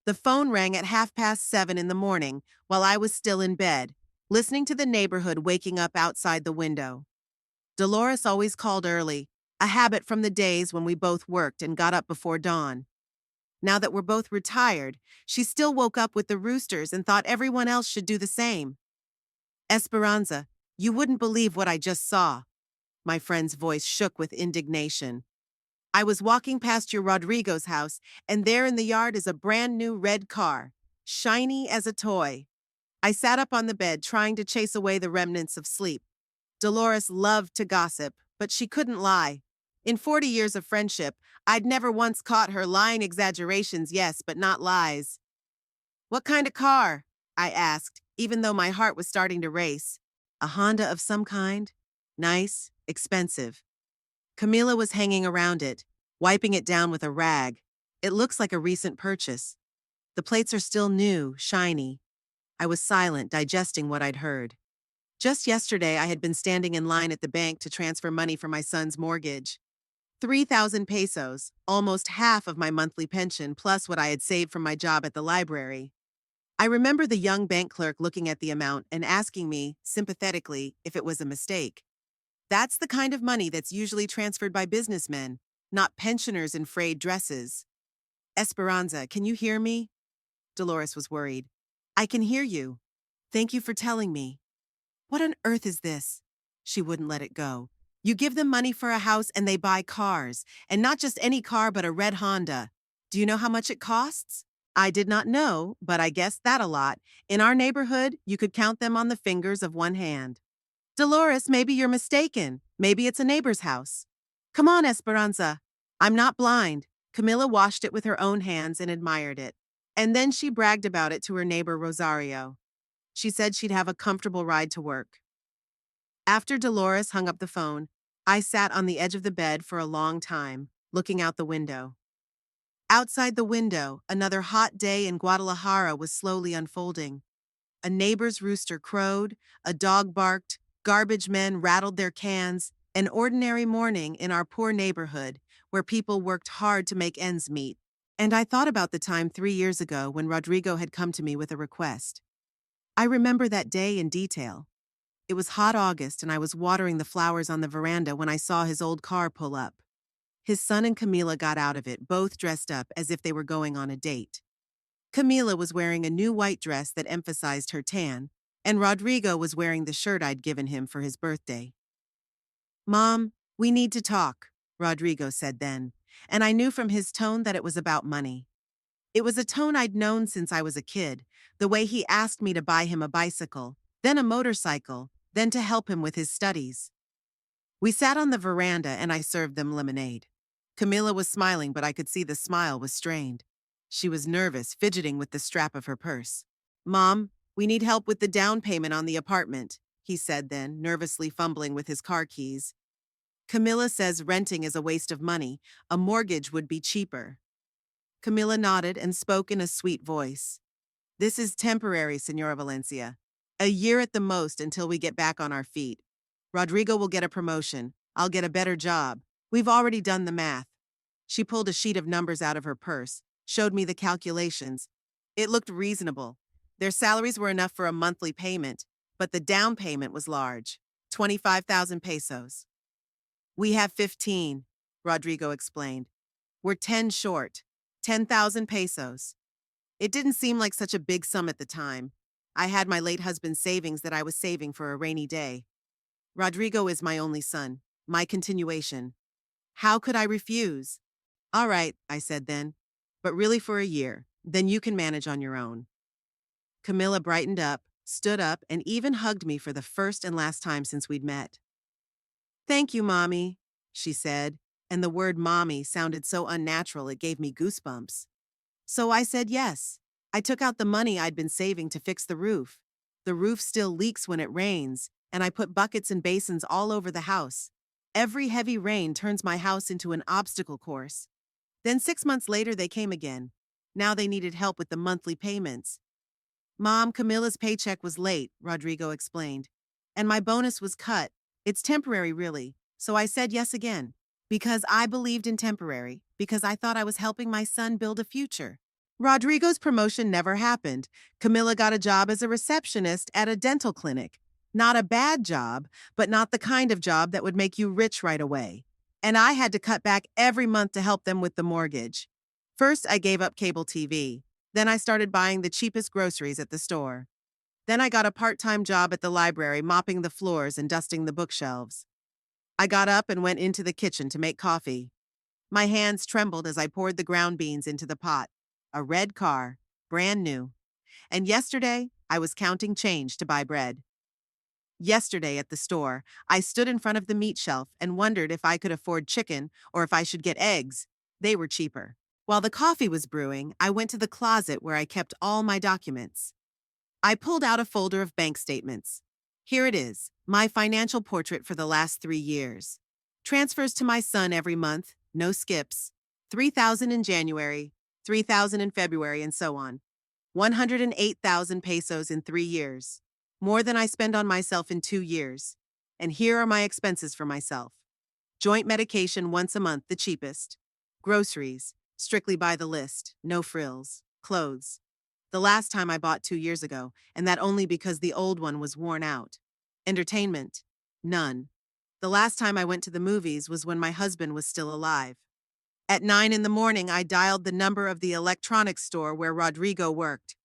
The phone rang at 7:30 in the morning while I was still in bed, listening to the neighborhood waking up outside the window. Dolores always called early, a habit from the days when we both worked and got up before dawn. Now that we're both retired, she still woke up with the roosters and thought everyone else should do the same. Esperanza, you wouldn't believe what I just saw. My friend's voice shook with indignation. I was walking past your Rodrigo's house, and there in the yard is a brand new red car, shiny as a toy. I sat up on the bed trying to chase away the remnants of sleep. Dolores loved to gossip, but she couldn't lie. In 40 years of friendship, I'd never once caught her lying exaggerations, yes, but not lies. What kind of car? I asked, even though my heart was starting to race. A Honda of some kind? Nice, expensive. Camila was hanging around it, wiping it down with a rag. It looks like a recent purchase. The plates are still new, shiny. I was silent, digesting what I'd heard. Just yesterday, I had been standing in line at the bank to transfer money for my son's mortgage. 3,000 pesos, almost half of my monthly pension, plus what I had saved from my job at the library. I remember the young bank clerk looking at the amount and asking me, sympathetically, if it was a mistake. That's the kind of money that's usually transferred by businessmen, not pensioners in frayed dresses. Esperanza, can you hear me? Dolores was worried. I can hear you. Thank you for telling me. What on earth is this? She wouldn't let it go. You give them money for a house and they buy cars, and not just any car but a red Honda. Do you know how much it costs? I did not know, but I guessed that a lot. In our neighborhood, you could count them on the fingers of one hand. Dolores, maybe you're mistaken. Maybe it's a neighbor's house. Come on, Esperanza. I'm not blind. Camilla washed it with her own hands and admired it. And then she bragged about it to her neighbor Rosario. She said she'd have a comfortable ride to work. After Dolores hung up the phone, I sat on the edge of the bed for a long time, looking out the window. Outside the window, another hot day in Guadalajara was slowly unfolding. A neighbor's rooster crowed, a dog barked, garbage men rattled their cans, an ordinary morning in our poor neighborhood where people worked hard to make ends meet. And I thought about the time 3 years ago when Rodrigo had come to me with a request. I remember that day in detail. It was hot August and I was watering the flowers on the veranda when I saw his old car pull up. His son and Camila got out of it, both dressed up as if they were going on a date. Camila was wearing a new white dress that emphasized her tan, and Rodrigo was wearing the shirt I'd given him for his birthday. Mom, we need to talk, Rodrigo said then, and I knew from his tone that it was about money. It was a tone I'd known since I was a kid, the way he asked me to buy him a bicycle, then a motorcycle, then to help him with his studies. We sat on the veranda and I served them lemonade. Camila was smiling, but I could see the smile was strained. She was nervous, fidgeting with the strap of her purse. Mom, we need help with the down payment on the apartment, he said then, nervously fumbling with his car keys. Camila says renting is a waste of money. A mortgage would be cheaper. Camila nodded and spoke in a sweet voice. This is temporary, Senora Valencia. A year at the most until we get back on our feet. Rodrigo will get a promotion. I'll get a better job. We've already done the math. She pulled a sheet of numbers out of her purse, showed me the calculations. It looked reasonable. Their salaries were enough for a monthly payment, but the down payment was large, 25,000 pesos. We have 15, Rodrigo explained. We're 10 short, 10,000 pesos. It didn't seem like such a big sum at the time. I had my late husband's savings that I was saving for a rainy day. Rodrigo is my only son, my continuation. How could I refuse? All right, I said then, but really for a year, then you can manage on your own. Camilla brightened up, stood up, and even hugged me for the first and last time since we'd met. Thank you, Mommy, she said, and the word Mommy sounded so unnatural it gave me goosebumps. So I said yes. I took out the money I'd been saving to fix the roof. The roof still leaks when it rains, and I put buckets and basins all over the house. Every heavy rain turns my house into an obstacle course. Then 6 months later, they came again. Now they needed help with the monthly payments. Mom, Camilla's paycheck was late, Rodrigo explained. And my bonus was cut. It's temporary, really. So I said yes again. Because I believed in temporary. Because I thought I was helping my son build a future. Rodrigo's promotion never happened. Camilla got a job as a receptionist at a dental clinic. Not a bad job, but not the kind of job that would make you rich right away. And I had to cut back every month to help them with the mortgage. First, I gave up cable TV. Then I started buying the cheapest groceries at the store. Then I got a part-time job at the library mopping the floors and dusting the bookshelves. I got up and went into the kitchen to make coffee. My hands trembled as I poured the ground beans into the pot. A red car, brand new. And yesterday, I was counting change to buy bread. Yesterday at the store, I stood in front of the meat shelf and wondered if I could afford chicken or if I should get eggs. They were cheaper. While the coffee was brewing, I went to the closet where I kept all my documents. I pulled out a folder of bank statements. Here it is, my financial portrait for the last 3 years. Transfers to my son every month, no skips. 3,000 in January, 3,000 in February, and so on. 108,000 pesos in 3 years. More than I spend on myself in 2 years. And here are my expenses for myself. Joint medication once a month, the cheapest. Groceries, strictly by the list, no frills. Clothes. The last time I bought 2 years ago, and that only because the old one was worn out. Entertainment, none. The last time I went to the movies was when my husband was still alive. At 9 in the morning, I dialed the number of the electronics store where Rodrigo worked.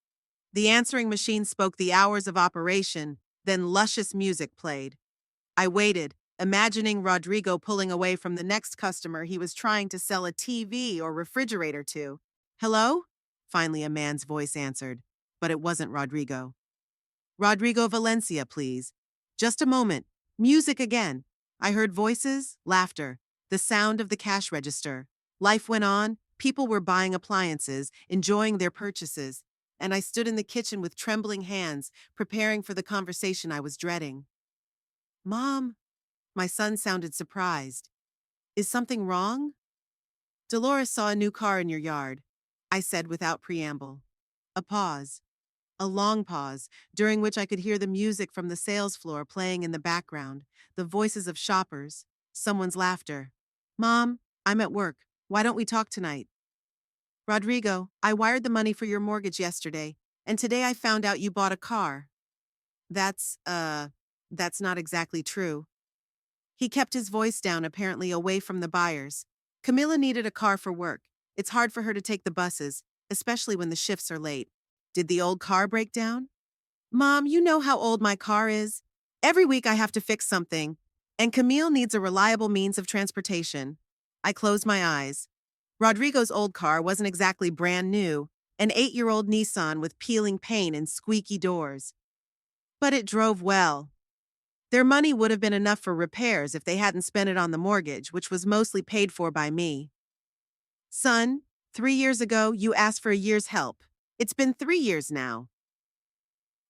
The answering machine spoke the hours of operation, then luscious music played. I waited, imagining Rodrigo pulling away from the next customer he was trying to sell a TV or refrigerator to. Hello? Finally, a man's voice answered, but it wasn't Rodrigo. Rodrigo Valencia, please. Just a moment. Music again. I heard voices, laughter, the sound of the cash register. Life went on, people were buying appliances, enjoying their purchases, and I stood in the kitchen with trembling hands, preparing for the conversation I was dreading. Mom, my son sounded surprised. Is something wrong? Dolores saw a new car in your yard, I said without preamble. A pause. A long pause, during which I could hear the music from the sales floor playing in the background, the voices of shoppers, someone's laughter. Mom, I'm at work. Why don't we talk tonight? Rodrigo, I wired the money for your mortgage yesterday, and today I found out you bought a car. That's not exactly true. He kept his voice down, apparently away from the buyers. Camilla needed a car for work. It's hard for her to take the buses, especially when the shifts are late. Did the old car break down? Mom, you know how old my car is. Every week I have to fix something, and Camille needs a reliable means of transportation. I closed my eyes. Rodrigo's old car wasn't exactly brand new, an 8-year-old Nissan with peeling paint and squeaky doors. But it drove well. Their money would have been enough for repairs if they hadn't spent it on the mortgage, which was mostly paid for by me. Son, 3 years ago, you asked for a year's help. It's been 3 years now.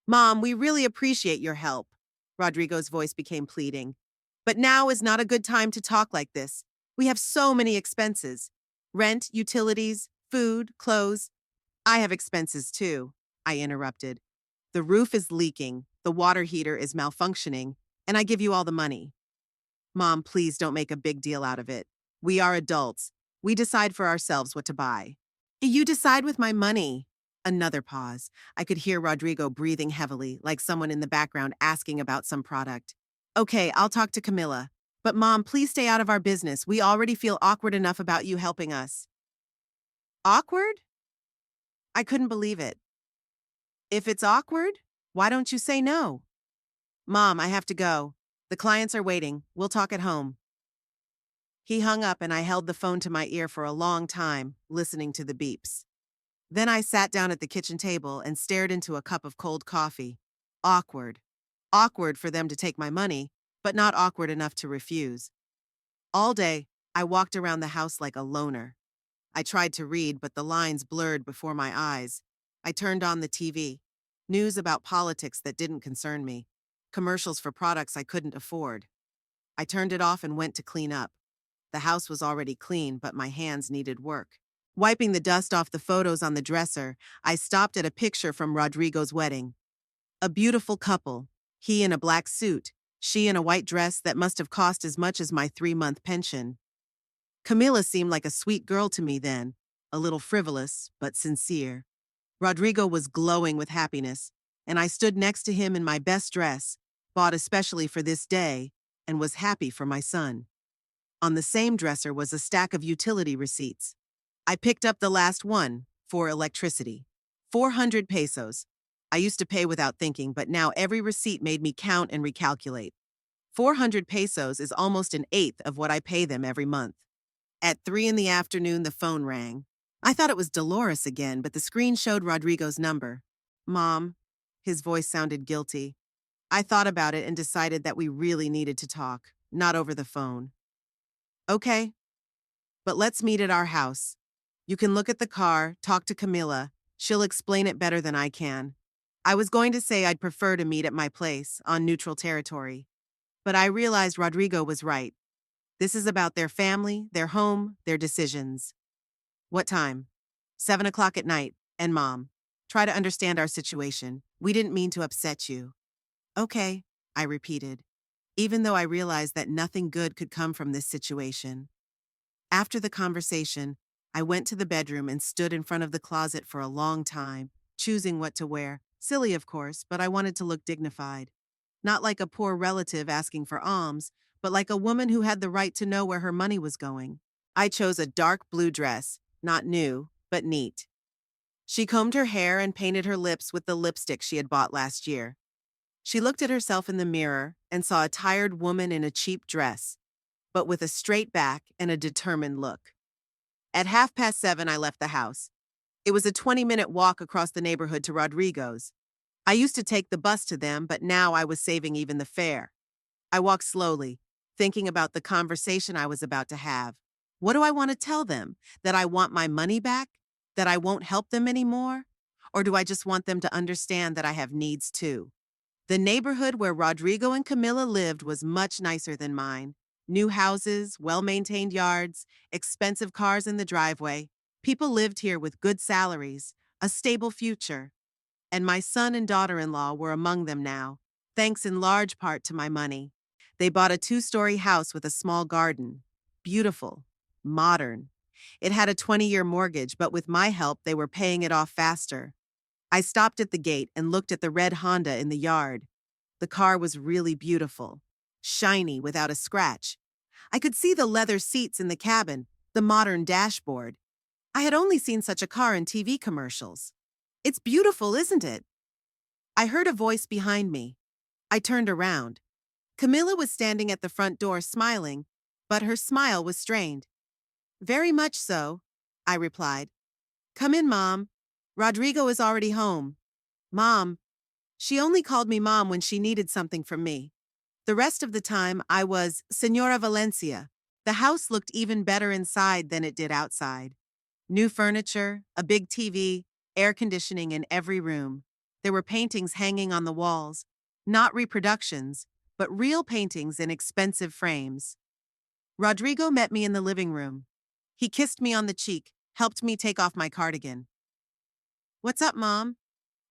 Mom, we really appreciate your help. Rodrigo's voice became pleading. But now is not a good time to talk like this. We have so many expenses. Rent, utilities, food, clothes. I have expenses too, I interrupted. The roof is leaking, the water heater is malfunctioning, and I give you all the money. Mom, please don't make a big deal out of it. We are adults. We decide for ourselves what to buy. You decide with my money. Another pause. I could hear Rodrigo breathing heavily, like someone in the background asking about some product. Okay, I'll talk to Camilla. But Mom, please stay out of our business. We already feel awkward enough about you helping us. Awkward? I couldn't believe it. If it's awkward, why don't you say no? Mom, I have to go. The clients are waiting. We'll talk at home. He hung up and I held the phone to my ear for a long time, listening to the beeps. Then I sat down at the kitchen table and stared into a cup of cold coffee. Awkward. Awkward for them to take my money, but not awkward enough to refuse. All day, I walked around the house like a loner. I tried to read, but the lines blurred before my eyes. I turned on the TV. News about politics that didn't concern me. Commercials for products I couldn't afford. I turned it off and went to clean up. The house was already clean, but my hands needed work. Wiping the dust off the photos on the dresser, I stopped at a picture from Rodrigo's wedding. A beautiful couple, he in a black suit, she in a white dress that must have cost as much as my 3-month pension. Camilla seemed like a sweet girl to me then, a little frivolous, but sincere. Rodrigo was glowing with happiness, and I stood next to him in my best dress, bought especially for this day, and was happy for my son. On the same dresser was a stack of utility receipts. I picked up the last one, for electricity. 400 pesos. I used to pay without thinking, but now every receipt made me count and recalculate. 400 pesos is almost an eighth of what I pay them every month. At 3 in the afternoon, the phone rang. I thought it was Dolores again, but the screen showed Rodrigo's number. Mom. His voice sounded guilty. I thought about it and decided that we really needed to talk, not over the phone. Okay, but let's meet at our house. You can look at the car, talk to Camila. She'll explain it better than I can. I was going to say I'd prefer to meet at my place, on neutral territory. But I realized Rodrigo was right. This is about their family, their home, their decisions. What time? 7 o'clock at night. And Mom, try to understand our situation. We didn't mean to upset you. Okay, I repeated, even though I realized that nothing good could come from this situation. After the conversation, I went to the bedroom and stood in front of the closet for a long time, choosing what to wear. Silly, of course, but I wanted to look dignified. Not like a poor relative asking for alms, but like a woman who had the right to know where her money was going. I chose a dark blue dress, not new, but neat. She combed her hair and painted her lips with the lipstick she had bought last year. She looked at herself in the mirror and saw a tired woman in a cheap dress, but with a straight back and a determined look. At 7:30, I left the house. It was a 20-minute walk across the neighborhood to Rodrigo's. I used to take the bus to them, but now I was saving even the fare. I walked slowly, thinking about the conversation I was about to have. What do I want to tell them? That I want my money back? That I won't help them anymore? Or do I just want them to understand that I have needs too? The neighborhood where Rodrigo and Camilla lived was much nicer than mine. New houses, well-maintained yards, expensive cars in the driveway. People lived here with good salaries, a stable future. And my son and daughter-in-law were among them now, thanks in large part to my money. They bought a 2-story house with a small garden. Beautiful. Modern. It had a 20-year mortgage, but with my help, they were paying it off faster. I stopped at the gate and looked at the red Honda in the yard. The car was really beautiful, shiny without a scratch. I could see the leather seats in the cabin, the modern dashboard. I had only seen such a car in TV commercials. It's beautiful, isn't it? I heard a voice behind me. I turned around. Camilla was standing at the front door smiling, but her smile was strained. Very much so, I replied. Come in, Mom. Rodrigo is already home. Mom. She only called me Mom when she needed something from me. The rest of the time, I was Señora Valencia. The house looked even better inside than it did outside. New furniture, a big TV, air conditioning in every room. There were paintings hanging on the walls, not reproductions, but real paintings in expensive frames. Rodrigo met me in the living room. He kissed me on the cheek, helped me take off my cardigan. What's up, Mom?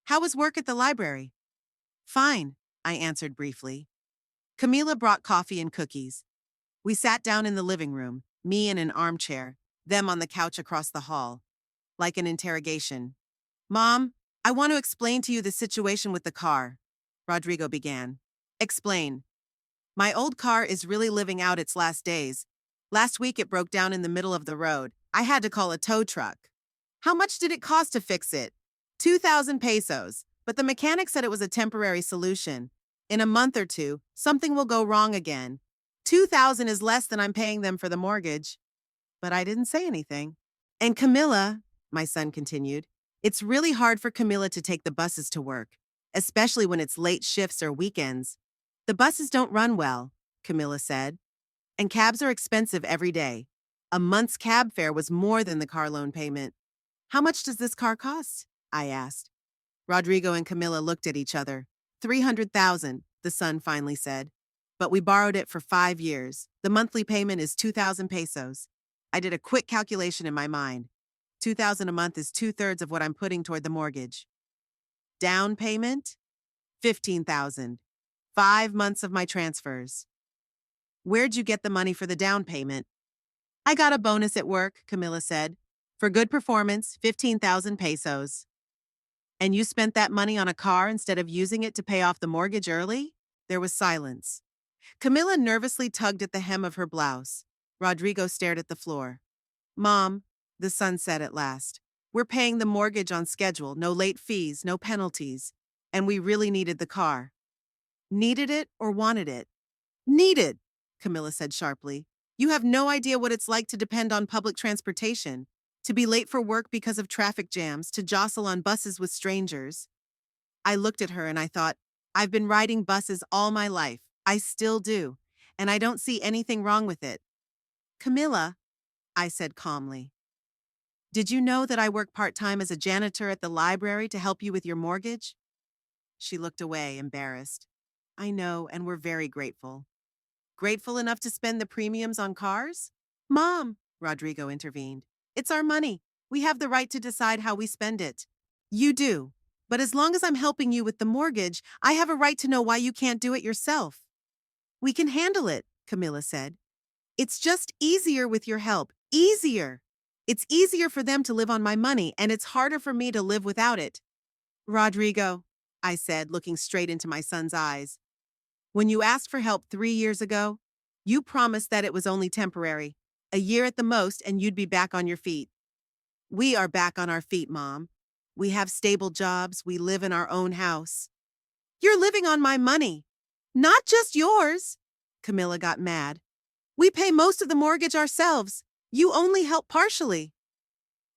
How was work at the library? Fine, I answered briefly. Camila brought coffee and cookies. We sat down in the living room, me in an armchair, them on the couch across the hall, like an interrogation. Mom, I want to explain to you the situation with the car, Rodrigo began. Explain. My old car is really living out its last days. Last week it broke down in the middle of the road. I had to call a tow truck. How much did it cost to fix it? 2,000 pesos, but the mechanic said it was a temporary solution. In a month or two, something will go wrong again. 2,000 is less than I'm paying them for the mortgage. But I didn't say anything. And Camilla, my son continued, it's really hard for Camilla to take the buses to work, especially when it's late shifts or weekends. The buses don't run well, Camilla said. And cabs are expensive every day. A month's cab fare was more than the car loan payment. How much does this car cost? I asked. Rodrigo and Camilla looked at each other. 300,000, the son finally said. But we borrowed it for 5 years. The monthly payment is 2,000 pesos. I did a quick calculation in my mind. 2,000 a month is 2/3 of what I'm putting toward the mortgage. Down payment? 15,000. 5 months of my transfers. Where'd you get the money for the down payment? I got a bonus at work, Camilla said. For good performance, 15,000 pesos. And you spent that money on a car instead of using it to pay off the mortgage early? There was silence. Camilla nervously tugged at the hem of her blouse. Rodrigo stared at the floor. Mom, the son said at last, we're paying the mortgage on schedule, no late fees, no penalties. And we really needed the car. Needed it or wanted it? Needed, Camilla said sharply. You have no idea what it's like to depend on public transportation, to be late for work because of traffic jams, to jostle on buses with strangers. I looked at her and I thought, I've been riding buses all my life. I still do. And I don't see anything wrong with it. Camilla, I said calmly, did you know that I work part-time as a janitor at the library to help you with your mortgage? She looked away, embarrassed. I know, and we're very grateful. Grateful enough to spend the premiums on cars? Mom, Rodrigo intervened. It's our money. We have the right to decide how we spend it. You do. But as long as I'm helping you with the mortgage, I have a right to know why you can't do it yourself. We can handle it, Camilla said. It's just easier with your help. Easier. It's easier for them to live on my money, and it's harder for me to live without it. Rodrigo, I said, looking straight into my son's eyes. When you asked for help 3 years ago, you promised that it was only temporary, a year at the most, and you'd be back on your feet. We are back on our feet, Mom. We have stable jobs. We live in our own house. You're living on my money. Not just yours. Camilla got mad. We pay most of the mortgage ourselves. You only help partially.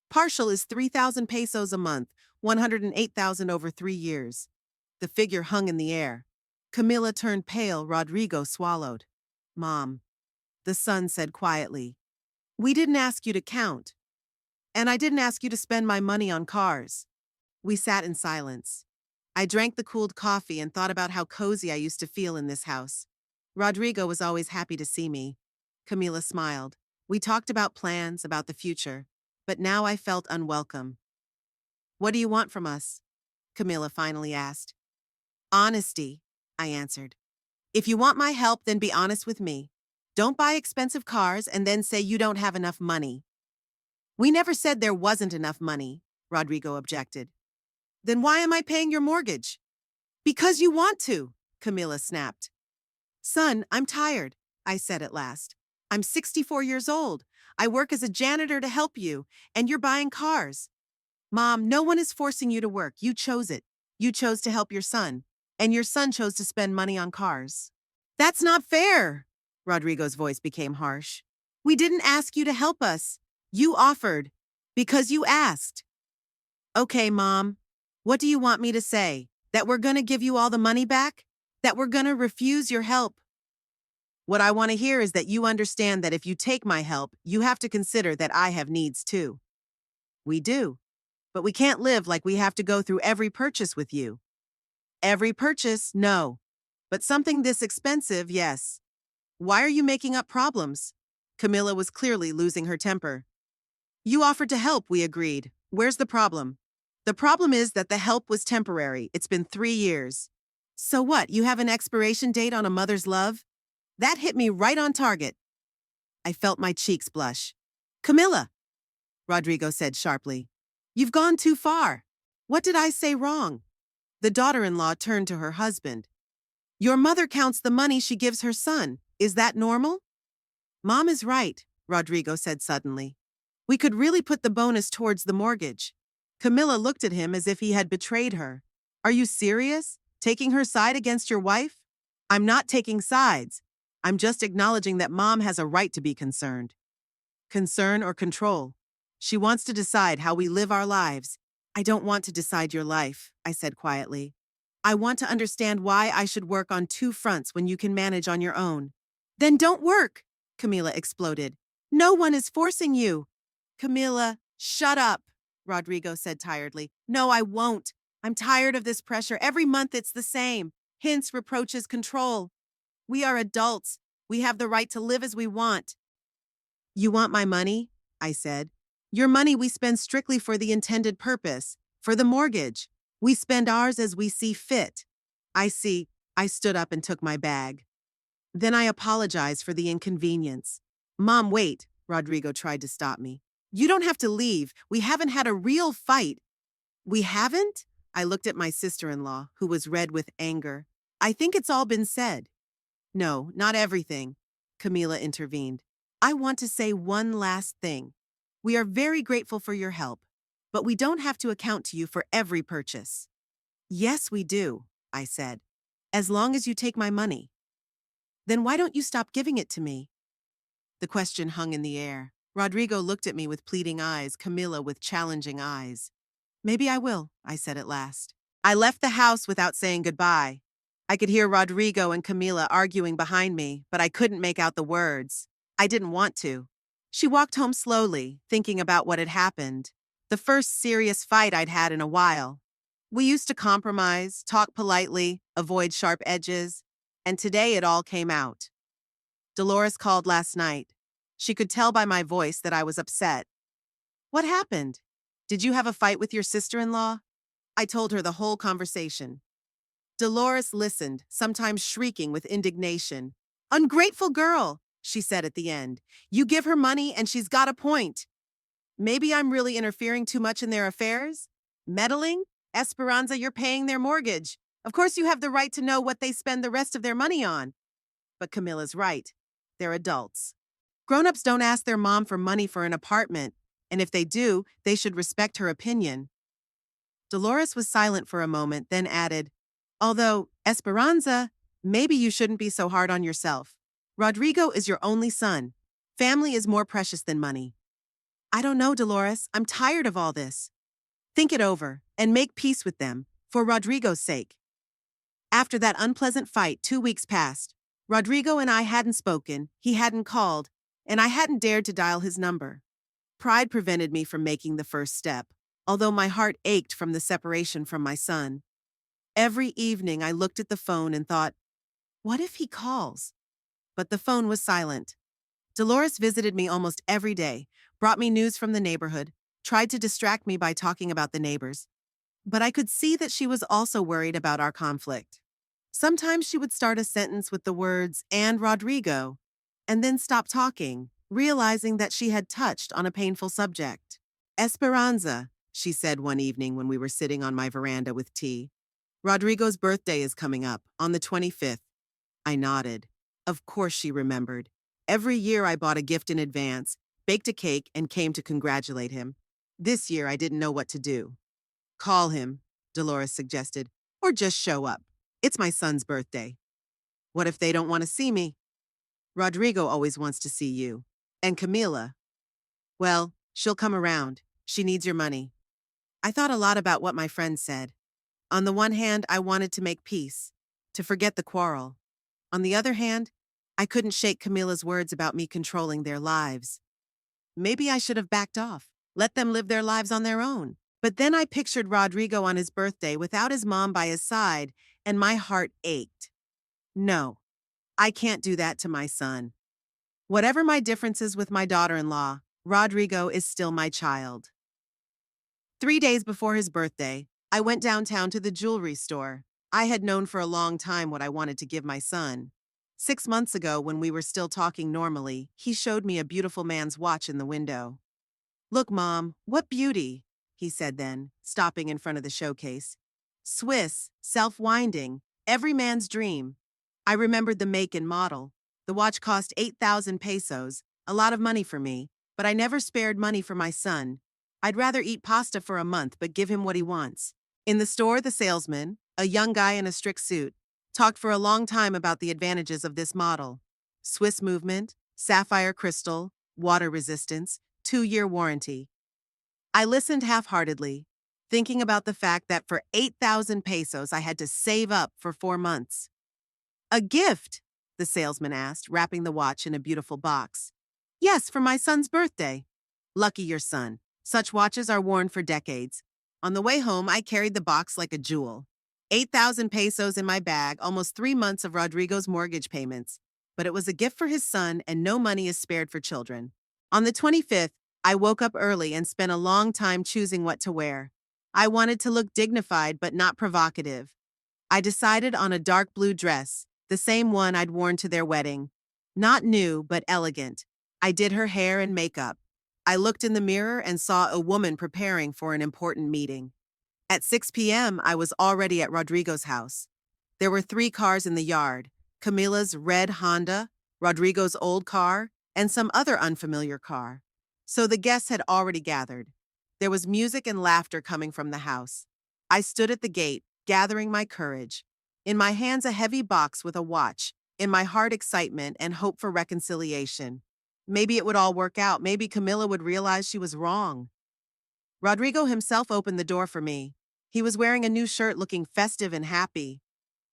Partial is 3,000 pesos a month, 108,000 over 3 years. The figure hung in the air. Camilla turned pale. Rodrigo swallowed. Mom, the son said quietly, we didn't ask you to count. And I didn't ask you to spend my money on cars. We sat in silence. I drank the cooled coffee and thought about how cozy I used to feel in this house. Rodrigo was always happy to see me. Camilla smiled. We talked about plans, about the future. But now I felt unwelcome. What do you want from us? Camilla finally asked. Honesty, I answered. If you want my help, then be honest with me. Don't buy expensive cars and then say you don't have enough money. We never said there wasn't enough money, Rodrigo objected. Then why am I paying your mortgage? Because you want to, Camilla snapped. Son, I'm tired, I said at last. I'm 64 years old. I work as a janitor to help you, and you're buying cars. Mom, no one is forcing you to work. You chose it. You chose to help your son, and your son chose to spend money on cars. That's not fair. Rodrigo's voice became harsh. We didn't ask you to help us. You offered, because you asked. Okay, Mom, what do you want me to say? That we're going to give you all the money back? That we're going to refuse your help? What I want to hear is that you understand that if you take my help, you have to consider that I have needs too. We do. But we can't live like we have to go through every purchase with you. Every purchase, no. But something this expensive, yes. Why are you making up problems? Camilla was clearly losing her temper. You offered to help, we agreed. Where's the problem? The problem is that the help was temporary. It's been 3 years. So what, you have an expiration date on a mother's love? That hit me right on target. I felt my cheeks blush. Camilla, Rodrigo said sharply. You've gone too far. What did I say wrong? The daughter-in-law turned to her husband. Your mother counts the money she gives her son. Is that normal? Mom is right, Rodrigo said suddenly. We could really put the bonus towards the mortgage. Camilla looked at him as if he had betrayed her. Are you serious? Taking her side against your wife? I'm not taking sides. I'm just acknowledging that Mom has a right to be concerned. Concern or control? She wants to decide how we live our lives. I don't want to decide your life, I said quietly. I want to understand why I should work on 2 fronts when you can manage on your own. Then don't work, Camilla exploded. No one is forcing you. Camilla, shut up, Rodrigo said tiredly. No, I won't. I'm tired of this pressure. Every month it's the same. Hints, reproaches, control. We are adults. We have the right to live as we want. You want my money? I said. Your money we spend strictly for the intended purpose, for the mortgage. We spend ours as we see fit. I see. I stood up and took my bag. Then I apologized for the inconvenience. Mom, wait, Rodrigo tried to stop me. You don't have to leave. We haven't had a real fight. We haven't? I looked at my sister-in-law, who was red with anger. I think it's all been said. No, not everything, Camila intervened. I want to say one last thing. We are very grateful for your help, but we don't have to account to you for every purchase. Yes, we do, I said. As long as you take my money. Then why don't you stop giving it to me? The question hung in the air. Rodrigo looked at me with pleading eyes, Camila with challenging eyes. Maybe I will, I said at last. I left the house without saying goodbye. I could hear Rodrigo and Camila arguing behind me, but I couldn't make out the words. I didn't want to. She walked home slowly, thinking about what had happened. The first serious fight I'd had in a while. We used to compromise, talk politely, avoid sharp edges, and today it all came out. Dolores called last night. She could tell by my voice that I was upset. What happened? Did you have a fight with your sister-in-law? I told her the whole conversation. Dolores listened, sometimes shrieking with indignation. Ungrateful girl, she said at the end. You give her money and she's got a point. Maybe I'm really interfering too much in their affairs? Meddling? Esperanza, you're paying their mortgage. Of course you have the right to know what they spend the rest of their money on. But Camilla's right. They're adults. Grown-ups don't ask their mom for money for an apartment, and if they do, they should respect her opinion. Dolores was silent for a moment, then added, although, Esperanza, maybe you shouldn't be so hard on yourself. Rodrigo is your only son. Family is more precious than money. I don't know, Dolores. I'm tired of all this. Think it over, and make peace with them, for Rodrigo's sake. After that unpleasant fight, 2 weeks passed. Rodrigo and I hadn't spoken, he hadn't called, and I hadn't dared to dial his number. Pride prevented me from making the first step, although my heart ached from the separation from my son. Every evening I looked at the phone and thought, what if he calls? But the phone was silent. Dolores visited me almost every day, brought me news from the neighborhood, tried to distract me by talking about the neighbors. But I could see that she was also worried about our conflict. Sometimes she would start a sentence with the words, and Rodrigo, and then stop talking, realizing that she had touched on a painful subject. Esperanza, she said one evening when we were sitting on my veranda with tea. Rodrigo's birthday is coming up, on the 25th. I nodded. Of course she remembered. Every year I bought a gift in advance, baked a cake, and came to congratulate him. This year I didn't know what to do. Call him, Dolores suggested, or just show up. It's my son's birthday. What if they don't want to see me? Rodrigo always wants to see you. And Camila? Well, she'll come around. She needs your money. I thought a lot about what my friend said. On the one hand, I wanted to make peace, to forget the quarrel. On the other hand, I couldn't shake Camila's words about me controlling their lives. Maybe I should have backed off, let them live their lives on their own. But then I pictured Rodrigo on his birthday without his mom by his side, and my heart ached. No, I can't do that to my son. Whatever my differences with my daughter-in-law, Rodrigo is still my child. 3 days before his birthday, I went downtown to the jewelry store. I had known for a long time what I wanted to give my son. 6 months ago, when we were still talking normally, he showed me a beautiful man's watch in the window. Look, Mom, what beauty, he said then, stopping in front of the showcase. Swiss, self-winding, every man's dream. I remembered the make and model. The watch cost 8,000 pesos, a lot of money for me, but I never spared money for my son. I'd rather eat pasta for a month but give him what he wants. In the store, the salesman, a young guy in a strict suit, talked for a long time about the advantages of this model. Swiss movement, sapphire crystal, water resistance, 2-year warranty. I listened half-heartedly, thinking about the fact that for 8,000 pesos I had to save up for 4 months. A gift? The salesman asked, wrapping the watch in a beautiful box. Yes, for my son's birthday. Lucky your son. Such watches are worn for decades. On the way home, I carried the box like a jewel. 8,000 pesos in my bag, almost 3 months of Rodrigo's mortgage payments. But it was a gift for his son, and no money is spared for children. On the 25th, I woke up early and spent a long time choosing what to wear. I wanted to look dignified but not provocative. I decided on a dark blue dress, the same one I'd worn to their wedding. Not new, but elegant. I did her hair and makeup. I looked in the mirror and saw a woman preparing for an important meeting. At 6 p.m., I was already at Rodrigo's house. There were 3 cars in the yard: Camila's red Honda, Rodrigo's old car, and some other unfamiliar car. So the guests had already gathered. There was music and laughter coming from the house. I stood at the gate, gathering my courage. In my hands, a heavy box with a watch. In my heart, excitement and hope for reconciliation. Maybe it would all work out. Maybe Camila would realize she was wrong. Rodrigo himself opened the door for me. He was wearing a new shirt, looking festive and happy.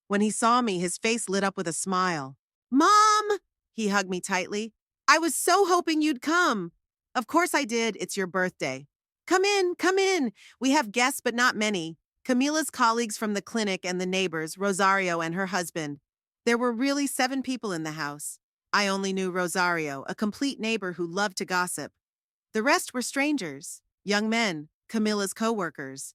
When he saw me, his face lit up with a smile. "Mom!" He hugged me tightly. "I was so hoping you'd come." "Of course I did. It's your birthday." "Come in, come in. We have guests, but not many. Camila's colleagues from the clinic and the neighbors, Rosario and her husband. There were really 7 people in the house. I only knew Rosario, a complete neighbor who loved to gossip. The rest were strangers, young men, Camila's co-workers,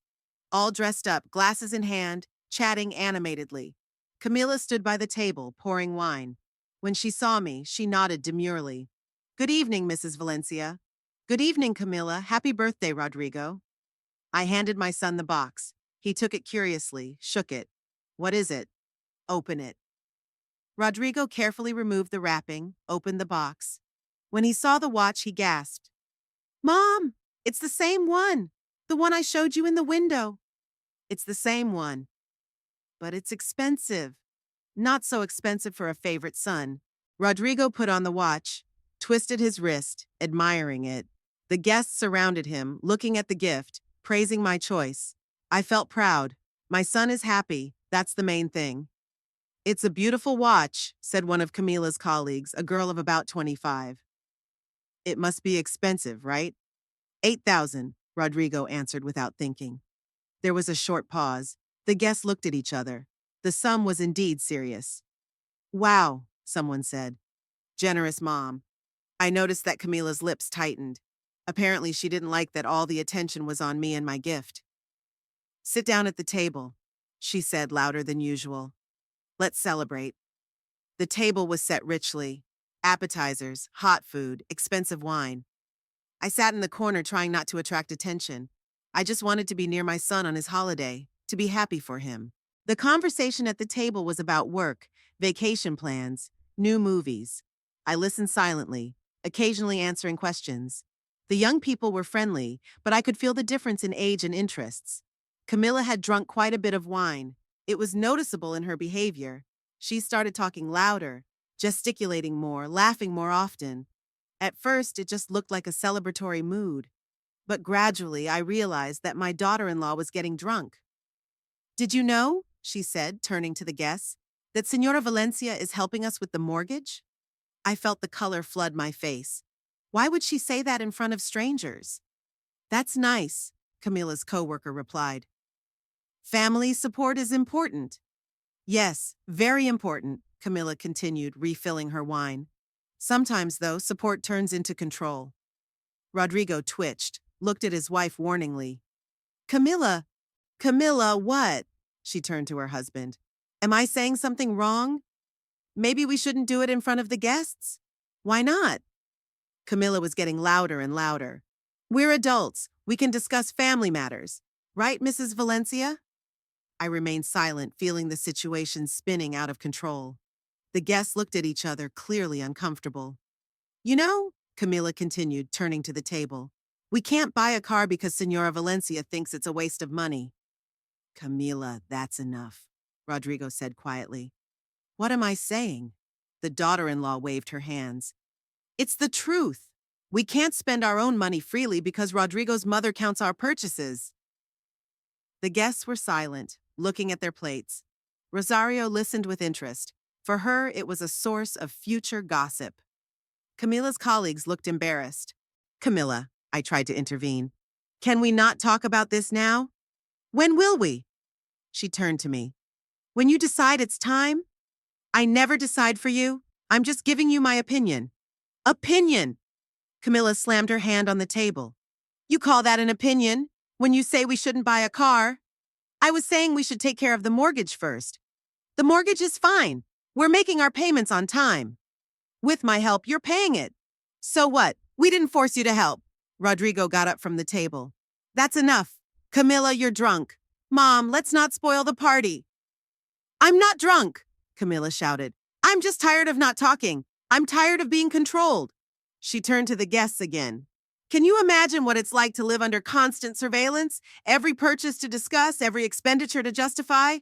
all dressed up, glasses in hand, chatting animatedly. Camila stood by the table, pouring wine. When she saw me, she nodded demurely. "Good evening, Mrs. Valencia." "Good evening, Camila. Happy birthday, Rodrigo." I handed my son the box. He took it curiously, shook it. "What is it?" "Open it." Rodrigo carefully removed the wrapping, opened the box. When he saw the watch, he gasped. "Mom, it's the same one. The one I showed you in the window." "It's the same one. But it's expensive." "Not so expensive for a favorite son." Rodrigo put on the watch, twisted his wrist, admiring it. The guests surrounded him, looking at the gift, praising my choice. I felt proud. My son is happy. That's the main thing. "It's a beautiful watch," said one of Camila's colleagues, a girl of about 25. "It must be expensive, right?" 8,000, Rodrigo answered without thinking. There was a short pause. The guests looked at each other. The sum was indeed serious. "Wow," someone said. "Generous mom." I noticed that Camila's lips tightened. Apparently, she didn't like that all the attention was on me and my gift. "Sit down at the table," she said louder than usual. "Let's celebrate." The table was set richly. Appetizers, hot food, expensive wine. I sat in the corner trying not to attract attention. I just wanted to be near my son on his holiday, to be happy for him. The conversation at the table was about work, vacation plans, new movies. I listened silently, occasionally answering questions. The young people were friendly, but I could feel the difference in age and interests. Camilla had drunk quite a bit of wine. It was noticeable in her behavior. She started talking louder, gesticulating more, laughing more often. At first, it just looked like a celebratory mood. But gradually, I realized that my daughter-in-law was getting drunk. "Did you know," she said, turning to the guests, "that Senora Valencia is helping us with the mortgage?" I felt the color flood my face. Why would she say that in front of strangers? "That's nice," Camila's co-worker replied. "Family support is important." "Yes, very important," Camila continued, refilling her wine. "Sometimes, though, support turns into control." Rodrigo twitched, looked at his wife warningly. Camila, what?" She turned to her husband. "Am I saying something wrong? Maybe we shouldn't do it in front of the guests?" "Why not?" Camila was getting louder and louder. "We're adults. We can discuss family matters. Right, Mrs. Valencia?" I remained silent, feeling the situation spinning out of control. The guests looked at each other, clearly uncomfortable. "You know," Camila continued, turning to the table, "we can't buy a car because Senora Valencia thinks it's a waste of money." "Camila, that's enough," Rodrigo said quietly. "What am I saying?" The daughter-in-law waved her hands. "It's the truth. We can't spend our own money freely because Rodrigo's mother counts our purchases." The guests were silent, looking at their plates. Rosario listened with interest. For her, it was a source of future gossip. Camila's colleagues looked embarrassed. "Camila," I tried to intervene. "Can we not talk about this now?" "When will we?" She turned to me. "When you decide it's time?" "I never decide for you. I'm just giving you my opinion." "Opinion!" Camila slammed her hand on the table. "You call that an opinion? When you say we shouldn't buy a car?" "I was saying we should take care of the mortgage first." "The mortgage is fine. We're making our payments on time." "With my help, you're paying it." "So what? We didn't force you to help." Rodrigo got up from the table. That's enough. Camilla, you're drunk. Mom, let's not spoil the party. I'm not drunk, Camilla shouted. I'm just tired of not talking. I'm tired of being controlled. She turned to the guests again. Can you imagine what it's like to live under constant surveillance? Every purchase to discuss, every expenditure to justify?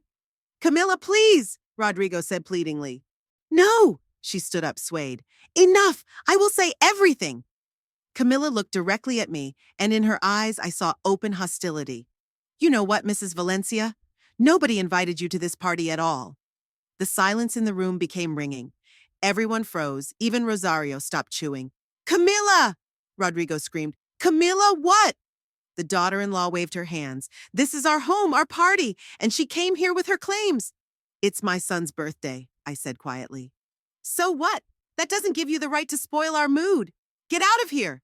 Camilla, please, Rodrigo said pleadingly. No, she stood up, swayed. Enough! I will say everything! Camilla looked directly at me, and in her eyes I saw open hostility. You know what, Mrs. Valencia? Nobody invited you to this party at all. The silence in the room became ringing. Everyone froze, even Rosario stopped chewing. Camilla! Rodrigo screamed. Camilla, what? The daughter-in-law waved her hands. This is our home, our party, and she came here with her claims. It's my son's birthday, I said quietly. So what? That doesn't give you the right to spoil our mood. Get out of here.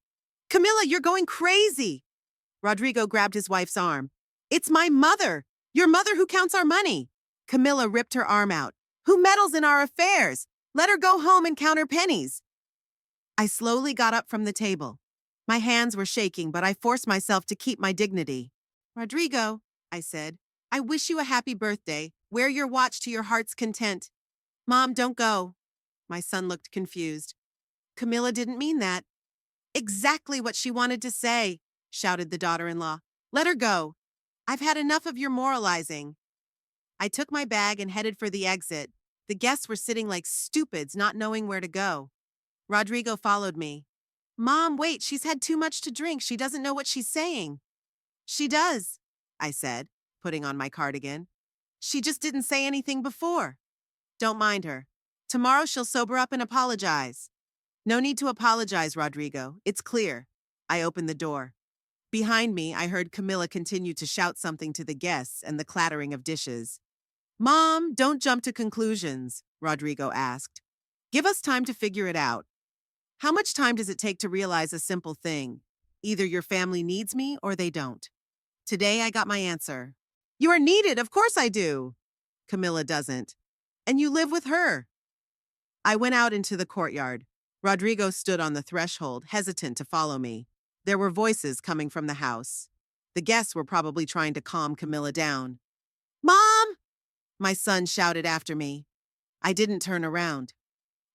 Camilla, you're going crazy. Rodrigo grabbed his wife's arm. It's my mother, your mother who counts our money. Camilla ripped her arm out. Who meddles in our affairs? Let her go home and count her pennies. I slowly got up from the table. My hands were shaking, but I forced myself to keep my dignity. Rodrigo, I said, I wish you a happy birthday. Wear your watch to your heart's content. Mom, don't go. My son looked confused. Camilla didn't mean that. Exactly what she wanted to say, shouted the daughter-in-law. Let her go. I've had enough of your moralizing. I took my bag and headed for the exit. The guests were sitting like stupids, not knowing where to go. Rodrigo followed me. Mom, wait, she's had too much to drink. She doesn't know what she's saying. She does, I said, putting on my cardigan. She just didn't say anything before. Don't mind her. Tomorrow she'll sober up and apologize. No need to apologize, Rodrigo. It's clear. I opened the door. Behind me, I heard Camilla continue to shout something to the guests and the clattering of dishes. Mom, don't jump to conclusions, Rodrigo asked. Give us time to figure it out. How much time does it take to realize a simple thing? Either your family needs me or they don't. Today I got my answer. You are needed, of course I do. Camilla doesn't. And you live with her. I went out into the courtyard. Rodrigo stood on the threshold, hesitant to follow me. There were voices coming from the house. The guests were probably trying to calm Camilla down. Mom! My son shouted after me. I didn't turn around.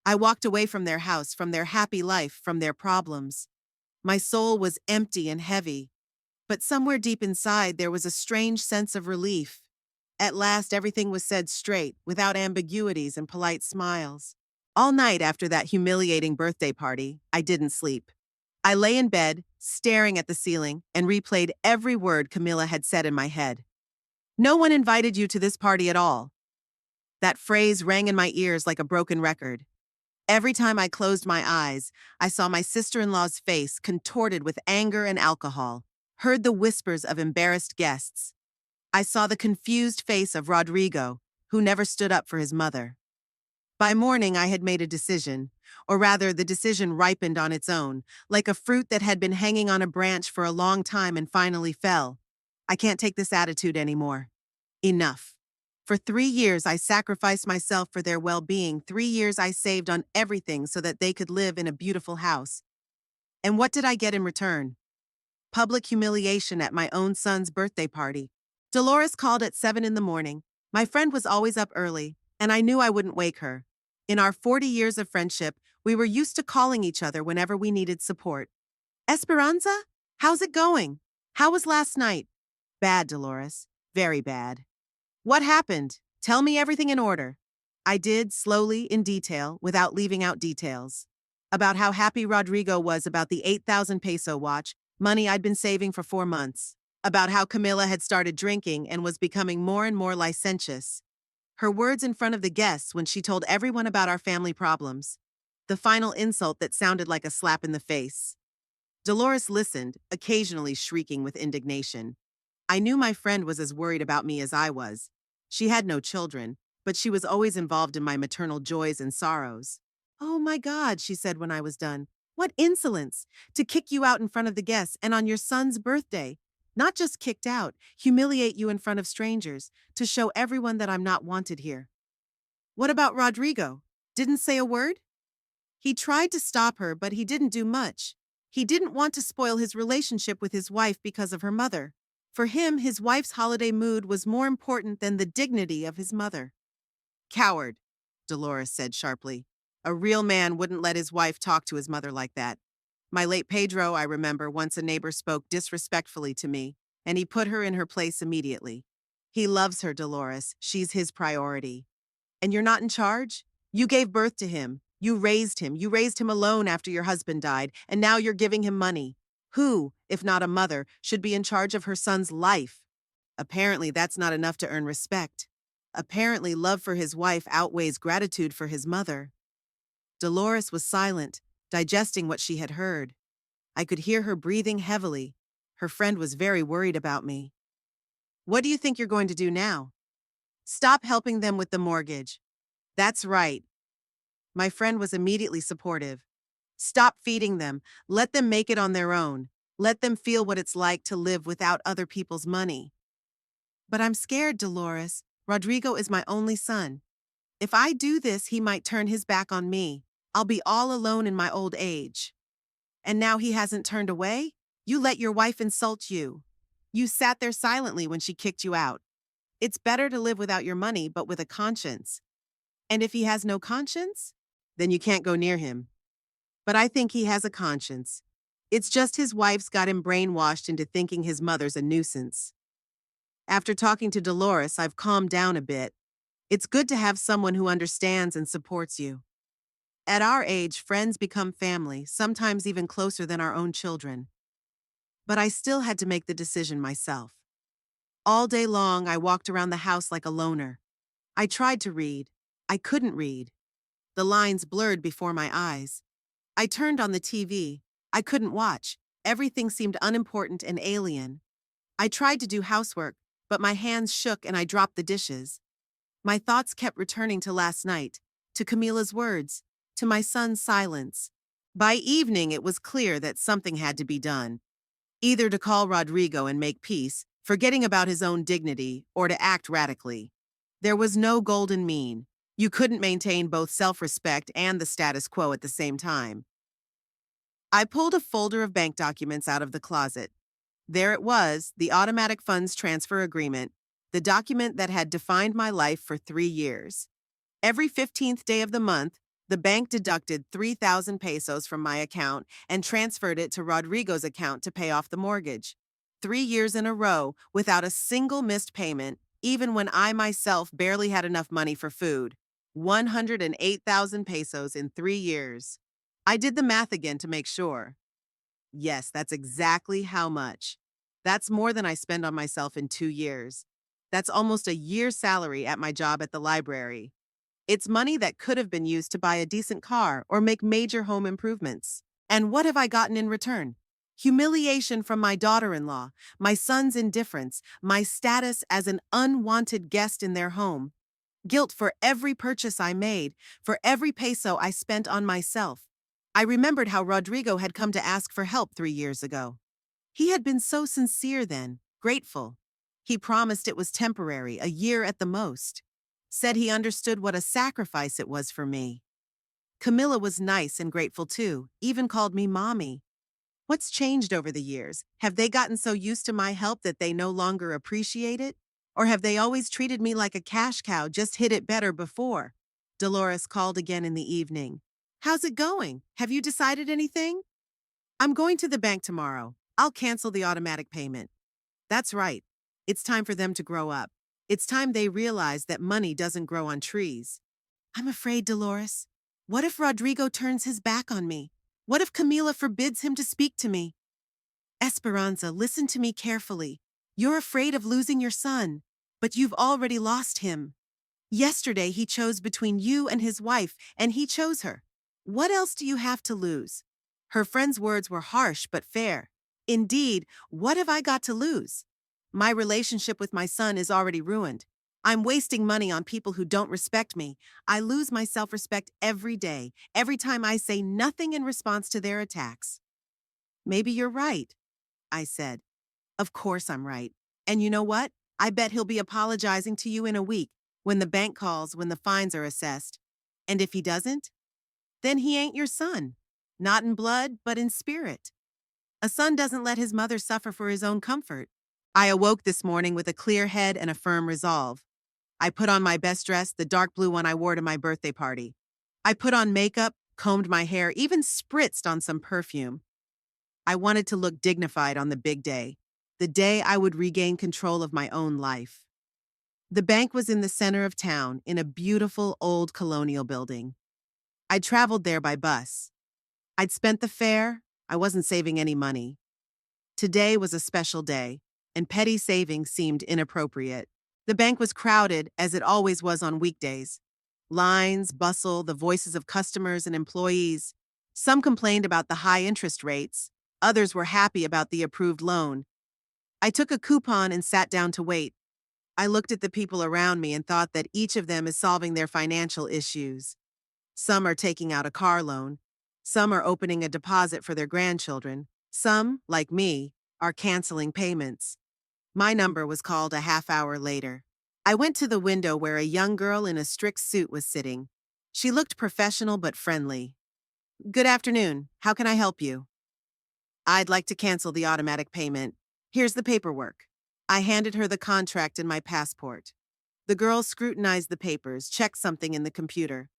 I walked away from their house, from their happy life, from their problems. My soul was empty and heavy. But somewhere deep inside, there was a strange sense of relief. At last, everything was said straight, without ambiguities and polite smiles. All night after that humiliating birthday party, I didn't sleep. I lay in bed, staring at the ceiling, and replayed every word Camilla had said in my head. No one invited you to this party at all. That phrase rang in my ears like a broken record. Every time I closed my eyes, I saw my sister-in-law's face contorted with anger and alcohol, heard the whispers of embarrassed guests. I saw the confused face of Rodrigo, who never stood up for his mother. By morning, I had made a decision, or rather, the decision ripened on its own, like a fruit that had been hanging on a branch for a long time and finally fell. I can't take this attitude anymore. Enough. For 3 years, I sacrificed myself for their well-being. 3 years I saved on everything so that they could live in a beautiful house. And what did I get in return? Public humiliation at my own son's birthday party. Dolores called at 7 in the morning. My friend was always up early, and I knew I wouldn't wake her. In our 40 years of friendship, we were used to calling each other whenever we needed support. Esperanza? How's it going? How was last night? Bad, Dolores. Very bad. What happened? Tell me everything in order. I did, slowly, in detail, without leaving out details. About how happy Rodrigo was about the 8,000 peso watch, money I'd been saving for 4 months. About how Camilla had started drinking and was becoming more and more licentious. Her words in front of the guests when she told everyone about our family problems. The final insult that sounded like a slap in the face. Dolores listened, occasionally shrieking with indignation. I knew my friend was as worried about me as I was. She had no children, but she was always involved in my maternal joys and sorrows. Oh my God, she said when I was done. What insolence! To kick you out in front of the guests and on your son's birthday. Not just kicked out, humiliate you in front of strangers, to show everyone that I'm not wanted here. What about Rodrigo? Didn't say a word? He tried to stop her, but he didn't do much. He didn't want to spoil his relationship with his wife because of her mother. For him, his wife's holiday mood was more important than the dignity of his mother. Coward, Dolores said sharply. A real man wouldn't let his wife talk to his mother like that. My late Pedro, I remember, once a neighbor spoke disrespectfully to me, and he put her in her place immediately. He loves her, Dolores. She's his priority. And you're not in charge? You gave birth to him. You raised him. You raised him alone after your husband died, and now you're giving him money. Who, if not a mother, should be in charge of her son's life? Apparently, that's not enough to earn respect. Apparently, love for his wife outweighs gratitude for his mother. Dolores was silent, digesting what she had heard. I could hear her breathing heavily. Her friend was very worried about me. What do you think you're going to do now? Stop helping them with the mortgage. That's right. My friend was immediately supportive. Stop feeding them. Let them make it on their own. Let them feel what it's like to live without other people's money. But I'm scared, Dolores. Rodrigo is my only son. If I do this, he might turn his back on me. I'll be all alone in my old age. And now he hasn't turned away? You let your wife insult you. You sat there silently when she kicked you out. It's better to live without your money, but with a conscience. And if he has no conscience, then you can't go near him. But I think he has a conscience. It's just his wife's got him brainwashed into thinking his mother's a nuisance. After talking to Dolores, I've calmed down a bit. It's good to have someone who understands and supports you. At our age, friends become family, sometimes even closer than our own children. But I still had to make the decision myself. All day long, I walked around the house like a loner. I tried to read. I couldn't read. The lines blurred before my eyes. I turned on the TV. I couldn't watch. Everything seemed unimportant and alien. I tried to do housework, but my hands shook and I dropped the dishes. My thoughts kept returning to last night, to Camila's words, to my son's silence. By evening, it was clear that something had to be done. Either to call Rodrigo and make peace, forgetting about his own dignity, or to act radically. There was no golden mean. You couldn't maintain both self-respect and the status quo at the same time. I pulled a folder of bank documents out of the closet. There it was, the automatic funds transfer agreement, the document that had defined my life for 3 years. Every 15th day of the month, the bank deducted 3,000 pesos from my account and transferred it to Rodrigo's account to pay off the mortgage. 3 years in a row, without a single missed payment, even when I myself barely had enough money for food. 108,000 pesos in 3 years. I did the math again to make sure. Yes, that's exactly how much. That's more than I spend on myself in 2 years. That's almost a year's salary at my job at the library. It's money that could have been used to buy a decent car or make major home improvements. And what have I gotten in return? Humiliation from my daughter-in-law, my son's indifference, my status as an unwanted guest in their home. Guilt for every purchase I made, for every peso I spent on myself. I remembered how Rodrigo had come to ask for help 3 years ago. He had been so sincere then, grateful. He promised it was temporary, a year at the most. Said he understood what a sacrifice it was for me. Camila was nice and grateful too, even called me mommy. What's changed over the years? Have they gotten so used to my help that they no longer appreciate it? Or have they always treated me like a cash cow, just hit it better before? Dolores called again in the evening. How's it going? Have you decided anything? I'm going to the bank tomorrow. I'll cancel the automatic payment. That's right. It's time for them to grow up. It's time they realize that money doesn't grow on trees. I'm afraid, Dolores. What if Rodrigo turns his back on me? What if Camila forbids him to speak to me? Esperanza, listen to me carefully. You're afraid of losing your son, but you've already lost him. Yesterday, he chose between you and his wife, and he chose her. What else do you have to lose? Her friend's words were harsh but fair. Indeed, what have I got to lose? My relationship with my son is already ruined. I'm wasting money on people who don't respect me. I lose my self-respect every day, every time I say nothing in response to their attacks. Maybe you're right, I said. Of course I'm right. And you know what? I bet he'll be apologizing to you in a week, when the bank calls, when the fines are assessed. And if he doesn't? Then he ain't your son. Not in blood, but in spirit. A son doesn't let his mother suffer for his own comfort. I awoke this morning with a clear head and a firm resolve. I put on my best dress, the dark blue one I wore to my birthday party. I put on makeup, combed my hair, even spritzed on some perfume. I wanted to look dignified on the big day, the day I would regain control of my own life. The bank was in the center of town, in a beautiful old colonial building. I traveled there by bus. I'd spent the fare. I wasn't saving any money. Today was a special day, and petty savings seemed inappropriate. The bank was crowded, as it always was on weekdays. Lines, bustle, the voices of customers and employees. Some complained about the high interest rates. Others were happy about the approved loan. I took a coupon and sat down to wait. I looked at the people around me and thought that each of them is solving their financial issues. Some are taking out a car loan. Some are opening a deposit for their grandchildren. Some, like me, are canceling payments. My number was called a half hour later. I went to the window where a young girl in a strict suit was sitting. She looked professional but friendly. "Good afternoon. How can I help you?" "I'd like to cancel the automatic payment. Here's the paperwork." I handed her the contract and my passport. The girl scrutinized the papers, checked something in the computer.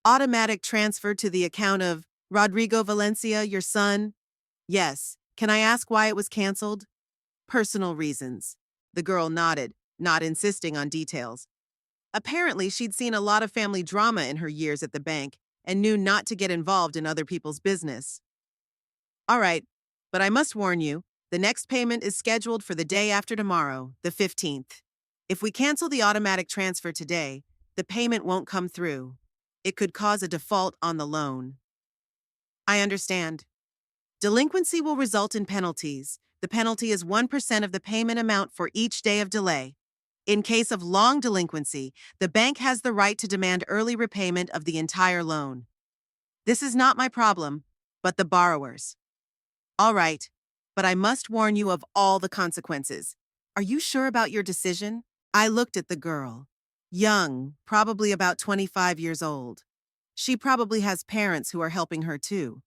"Automatic transfer to the account of Rodrigo Valencia, your son?" "Yes. Can I ask why it was canceled?" "Personal reasons." The girl nodded, not insisting on details. Apparently, she'd seen a lot of family drama in her years at the bank and knew not to get involved in other people's business. "All right, but I must warn you, the next payment is scheduled for the day after tomorrow, the 15th. If we cancel the automatic transfer today, the payment won't come through. It could cause a default on the loan." "I understand. Delinquency will result in penalties. The penalty is 1% of the payment amount for each day of delay. In case of long delinquency, the bank has the right to demand early repayment of the entire loan. This is not my problem, but the borrower's." "All right, but I must warn you of all the consequences. Are you sure about your decision?" I looked at the girl. Young, probably about 25 years old. She probably has parents who are helping her too.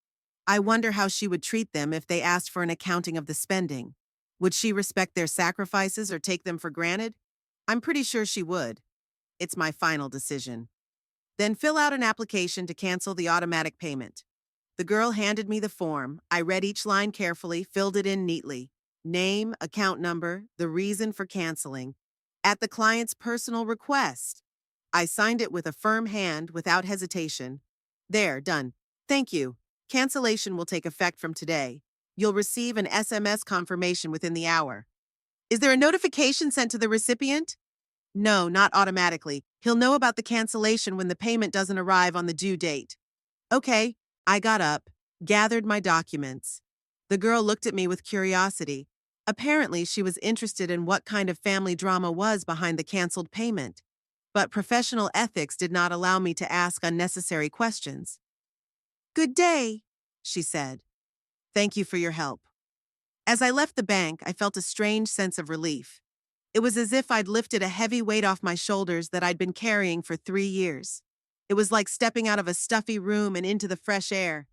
I wonder how she would treat them if they asked for an accounting of the spending. Would she respect their sacrifices or take them for granted? I'm pretty sure she would. It's my final decision. "Then fill out an application to cancel the automatic payment." The girl handed me the form. I read each line carefully, filled it in neatly. Name, account number, the reason for canceling. At the client's personal request. I signed it with a firm hand, without hesitation. "There, done. Thank you. Cancellation will take effect from today. You'll receive an SMS confirmation within the hour." "Is there a notification sent to the recipient?" "No, not automatically. He'll know about the cancellation when the payment doesn't arrive on the due date." "Okay." I got up, gathered my documents. The girl looked at me with curiosity. Apparently, she was interested in what kind of family drama was behind the canceled payment. But professional ethics did not allow me to ask unnecessary questions. "Good day," she said. "Thank you for your help." As I left the bank, I felt a strange sense of relief. It was as if I'd lifted a heavy weight off my shoulders that I'd been carrying for 3 years. It was like stepping out of a stuffy room and into the fresh air.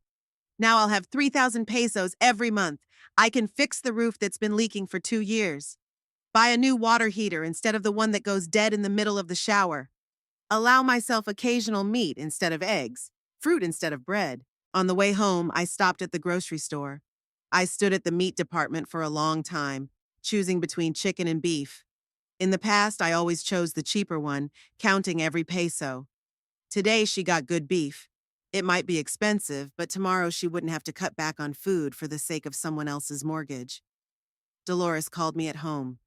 Now I'll have 3,000 pesos every month. I can fix the roof that's been leaking for 2 years. Buy a new water heater instead of the one that goes dead in the middle of the shower. Allow myself occasional meat instead of eggs, fruit instead of bread. On the way home, I stopped at the grocery store. I stood at the meat department for a long time, choosing between chicken and beef. In the past, I always chose the cheaper one, counting every peso. Today, she got good beef. It might be expensive, but tomorrow she wouldn't have to cut back on food for the sake of someone else's mortgage. Dolores called me at home.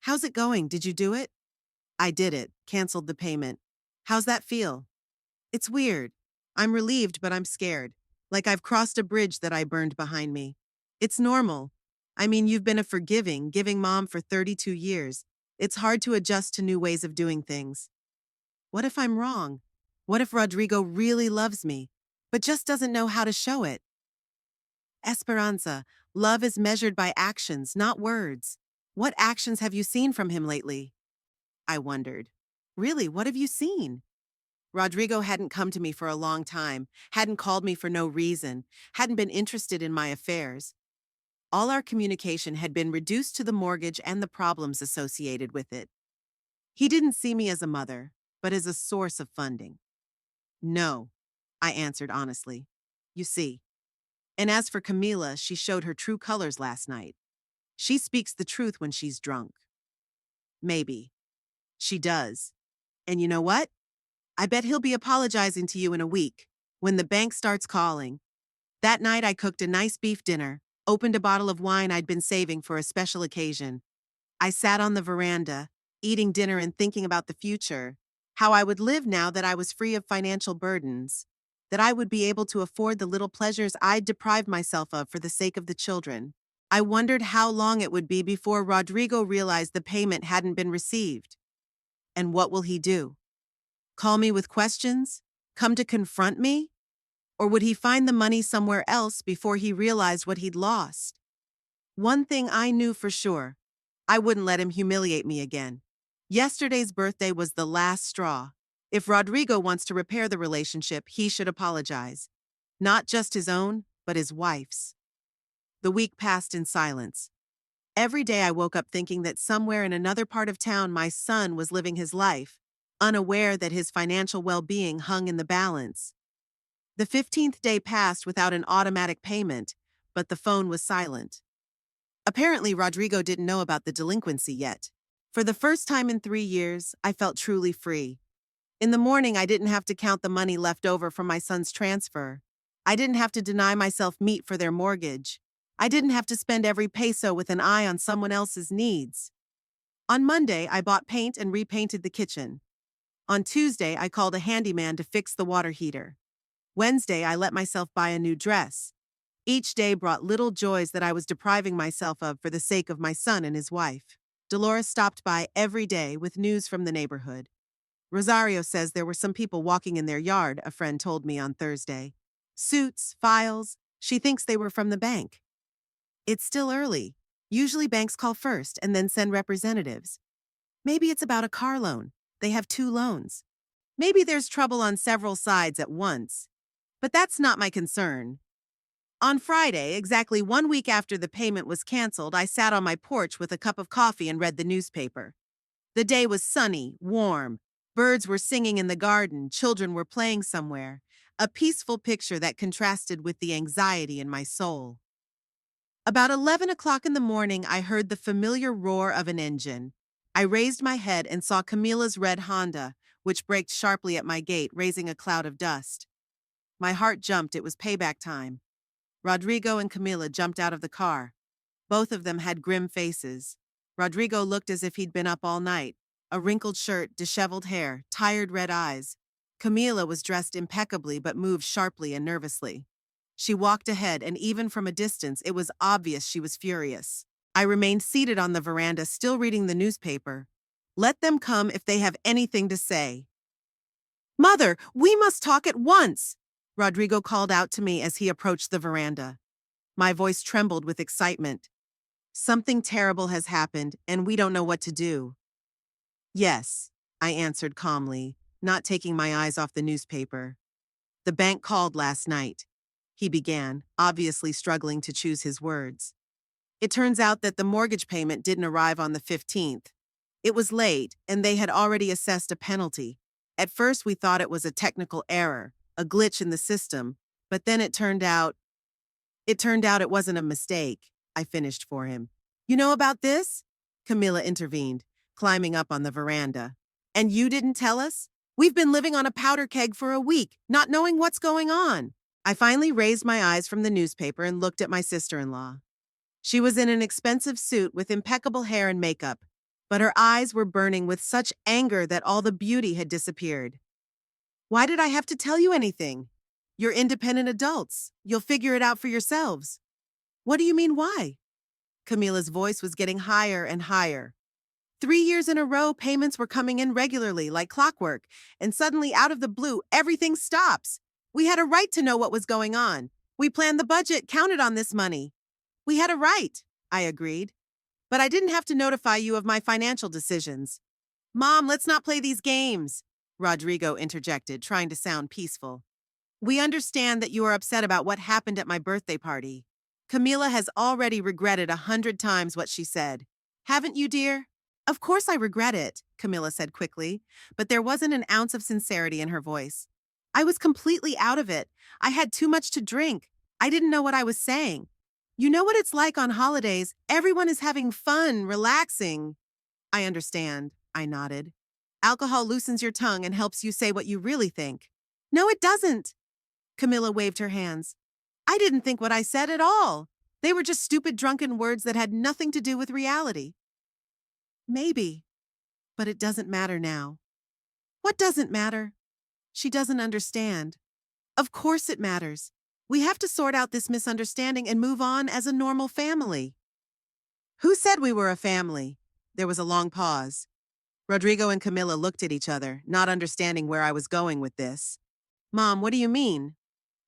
"How's it going? Did you do it?" "I did it, canceled the payment." "How's that feel?" "It's weird. I'm relieved, but I'm scared. Like I've crossed a bridge that I burned behind me." "It's normal. I mean, you've been a forgiving, giving mom for 32 years. It's hard to adjust to new ways of doing things." What if I'm wrong? What if Rodrigo really loves me, but just doesn't know how to show it? Esperanza, love is measured by actions, not words. What actions have you seen from him lately? I wondered. Really, what have you seen? Rodrigo hadn't come to me for a long time, hadn't called me for no reason, hadn't been interested in my affairs. All our communication had been reduced to the mortgage and the problems associated with it. He didn't see me as a mother, but as a source of funding. No, I answered honestly. You see. And as for Camila, she showed her true colors last night. She speaks the truth when she's drunk. Maybe. She does. And you know what? I bet he'll be apologizing to you in a week, when the bank starts calling. That night I cooked a nice beef dinner, opened a bottle of wine I'd been saving for a special occasion. I sat on the veranda, eating dinner and thinking about the future, how I would live now that I was free of financial burdens, that I would be able to afford the little pleasures I'd deprived myself of for the sake of the children. I wondered how long it would be before Rodrigo realized the payment hadn't been received. And what will he do? Call me with questions? Come to confront me? Or would he find the money somewhere else before he realized what he'd lost? One thing I knew for sure: I wouldn't let him humiliate me again. Yesterday's birthday was the last straw. If Rodrigo wants to repair the relationship, he should apologize. Not just his own, but his wife's. The week passed in silence. Every day I woke up thinking that somewhere in another part of town my son was living his life, unaware that his financial well-being hung in the balance. The 15th day passed without an automatic payment, but the phone was silent. Apparently, Rodrigo didn't know about the delinquency yet. For the first time in 3 years, I felt truly free. In the morning, I didn't have to count the money left over from my son's transfer. I didn't have to deny myself meat for their mortgage. I didn't have to spend every peso with an eye on someone else's needs. On Monday, I bought paint and repainted the kitchen. On Tuesday, I called a handyman to fix the water heater. Wednesday, I let myself buy a new dress. Each day brought little joys that I was depriving myself of for the sake of my son and his wife. Dolores stopped by every day with news from the neighborhood. Rosario says there were some people walking in their yard, a friend told me on Thursday. Suits, files, she thinks they were from the bank. It's still early. Usually banks call first and then send representatives. Maybe it's about a car loan. They have 2 loans. Maybe there's trouble on several sides at once. But that's not my concern. On Friday, exactly 1 week after the payment was canceled, I sat on my porch with a cup of coffee and read the newspaper. The day was sunny, warm. Birds were singing in the garden, children were playing somewhere. A peaceful picture that contrasted with the anxiety in my soul. About 11 o'clock in the morning, I heard the familiar roar of an engine. I raised my head and saw Camila's red Honda, which braked sharply at my gate, raising a cloud of dust. My heart jumped. It was payback time. Rodrigo and Camila jumped out of the car. Both of them had grim faces. Rodrigo looked as if he'd been up all night. A wrinkled shirt, disheveled hair, tired red eyes. Camila was dressed impeccably but moved sharply and nervously. She walked ahead, and even from a distance, it was obvious she was furious. I remained seated on the veranda, still reading the newspaper. Let them come if they have anything to say. "Mother, we must talk at once!" Rodrigo called out to me as he approached the veranda. My voice trembled with excitement. Something terrible has happened, and we don't know what to do. Yes, I answered calmly, not taking my eyes off the newspaper. The bank called last night, he began, obviously struggling to choose his words. It turns out that the mortgage payment didn't arrive on the 15th. It was late, and they had already assessed a penalty. At first, we thought it was a technical error, a glitch in the system, but then it turned out it wasn't a mistake. I finished for him. "You know about this?" Camila intervened, climbing up on the veranda. "And you didn't tell us? We've been living on a powder keg for a week, not knowing what's going on." I finally raised my eyes from the newspaper and looked at my sister-in-law. She was in an expensive suit with impeccable hair and makeup, but her eyes were burning with such anger that all the beauty had disappeared. "Why did I have to tell you anything? You're independent adults. You'll figure it out for yourselves." "What do you mean, why?" Camila's voice was getting higher and higher. 3 years in a row, payments were coming in regularly, like clockwork, and suddenly, out of the blue, everything stops. We had a right to know what was going on. We planned the budget, counted on this money. "We had a right," I agreed. "But I didn't have to notify you of my financial decisions." "Mom, let's not play these games," Rodrigo interjected, trying to sound peaceful. "We understand that you are upset about what happened at my birthday party." Camila has already regretted 100 times what she said. Haven't you, dear? Of course I regret it, Camilla said quickly, but there wasn't an ounce of sincerity in her voice. I was completely out of it. I had too much to drink. I didn't know what I was saying. You know what it's like on holidays? Everyone is having fun, relaxing. I understand, I nodded. Alcohol loosens your tongue and helps you say what you really think. No, it doesn't. Camilla waved her hands. I didn't think what I said at all. They were just stupid drunken words that had nothing to do with reality. Maybe, but it doesn't matter now. What doesn't matter? She doesn't understand. Of course it matters. We have to sort out this misunderstanding and move on as a normal family. Who said we were a family? There was a long pause. Rodrigo and Camilla looked at each other, not understanding where I was going with this. Mom, what do you mean?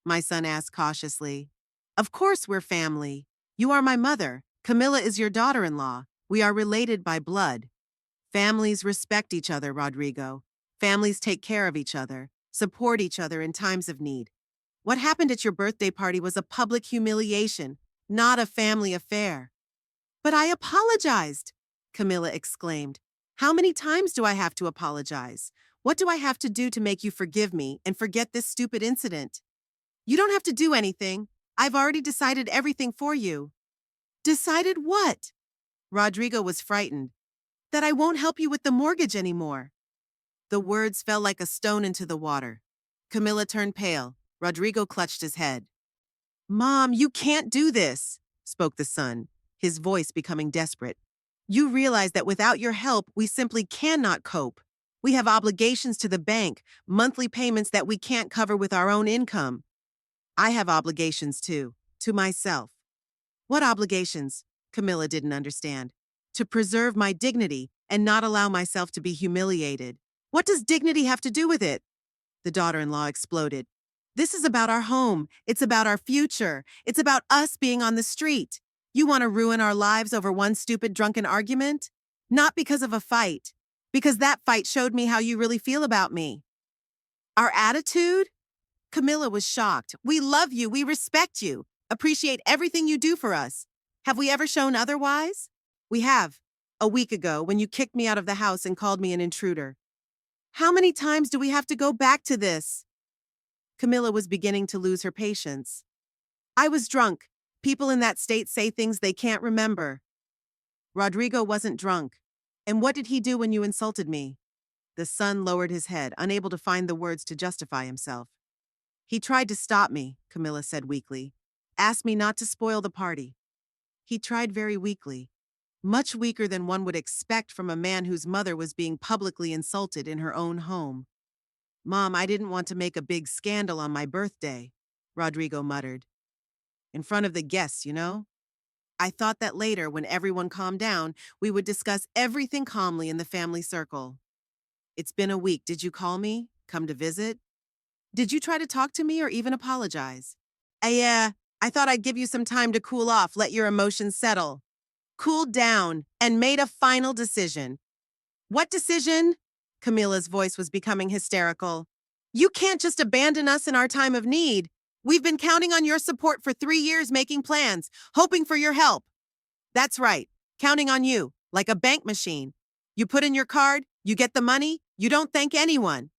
My son asked cautiously. Of course we're family. You are my mother. Camilla is your daughter-in-law. We are related by blood. Families respect each other, Rodrigo. Families take care of each other, support each other in times of need. What happened at your birthday party was a public humiliation, not a family affair. But I apologized, Camilla exclaimed. How many times do I have to apologize? What do I have to do to make you forgive me and forget this stupid incident? You don't have to do anything. I've already decided everything for you. Decided what? Rodrigo was frightened. That I won't help you with the mortgage anymore. The words fell like a stone into the water. Camilla turned pale. Rodrigo clutched his head. Mom, you can't do this, spoke the son, his voice becoming desperate. You realize that without your help, we simply cannot cope. We have obligations to the bank, monthly payments that we can't cover with our own income. I have obligations too, to myself. What obligations? Camilla didn't understand. To preserve my dignity and not allow myself to be humiliated. What does dignity have to do with it? The daughter-in-law exploded. This is about our home. It's about our future. It's about us being on the street. You want to ruin our lives over one stupid drunken argument? Not because of a fight. Because that fight showed me how you really feel about me. Our attitude? Camilla was shocked. We love you. We respect you. Appreciate everything you do for us. Have we ever shown otherwise? We have. A week ago, when you kicked me out of the house and called me an intruder. How many times do we have to go back to this? Camilla was beginning to lose her patience. I was drunk. People in that state say things they can't remember. Rodrigo wasn't drunk. And what did he do when you insulted me? The son lowered his head, unable to find the words to justify himself. He tried to stop me, Camilla said weakly. Asked me not to spoil the party. He tried very weakly. Much weaker than one would expect from a man whose mother was being publicly insulted in her own home. Mom, I didn't want to make a big scandal on my birthday, Rodrigo muttered. In front of the guests, you know? I thought that later, when everyone calmed down, we would discuss everything calmly in the family circle. It's been a week. Did you call me? Come to visit? Did you try to talk to me or even apologize? I thought I'd give you some time to cool off, let your emotions settle. Cooled down and made a final decision. What decision? Camilla's voice was becoming hysterical. You can't just abandon us in our time of need. We've been counting on your support for 3 years, making plans, hoping for your help. That's right, counting on you, like a bank machine. You put in your card, you get the money, you don't thank anyone.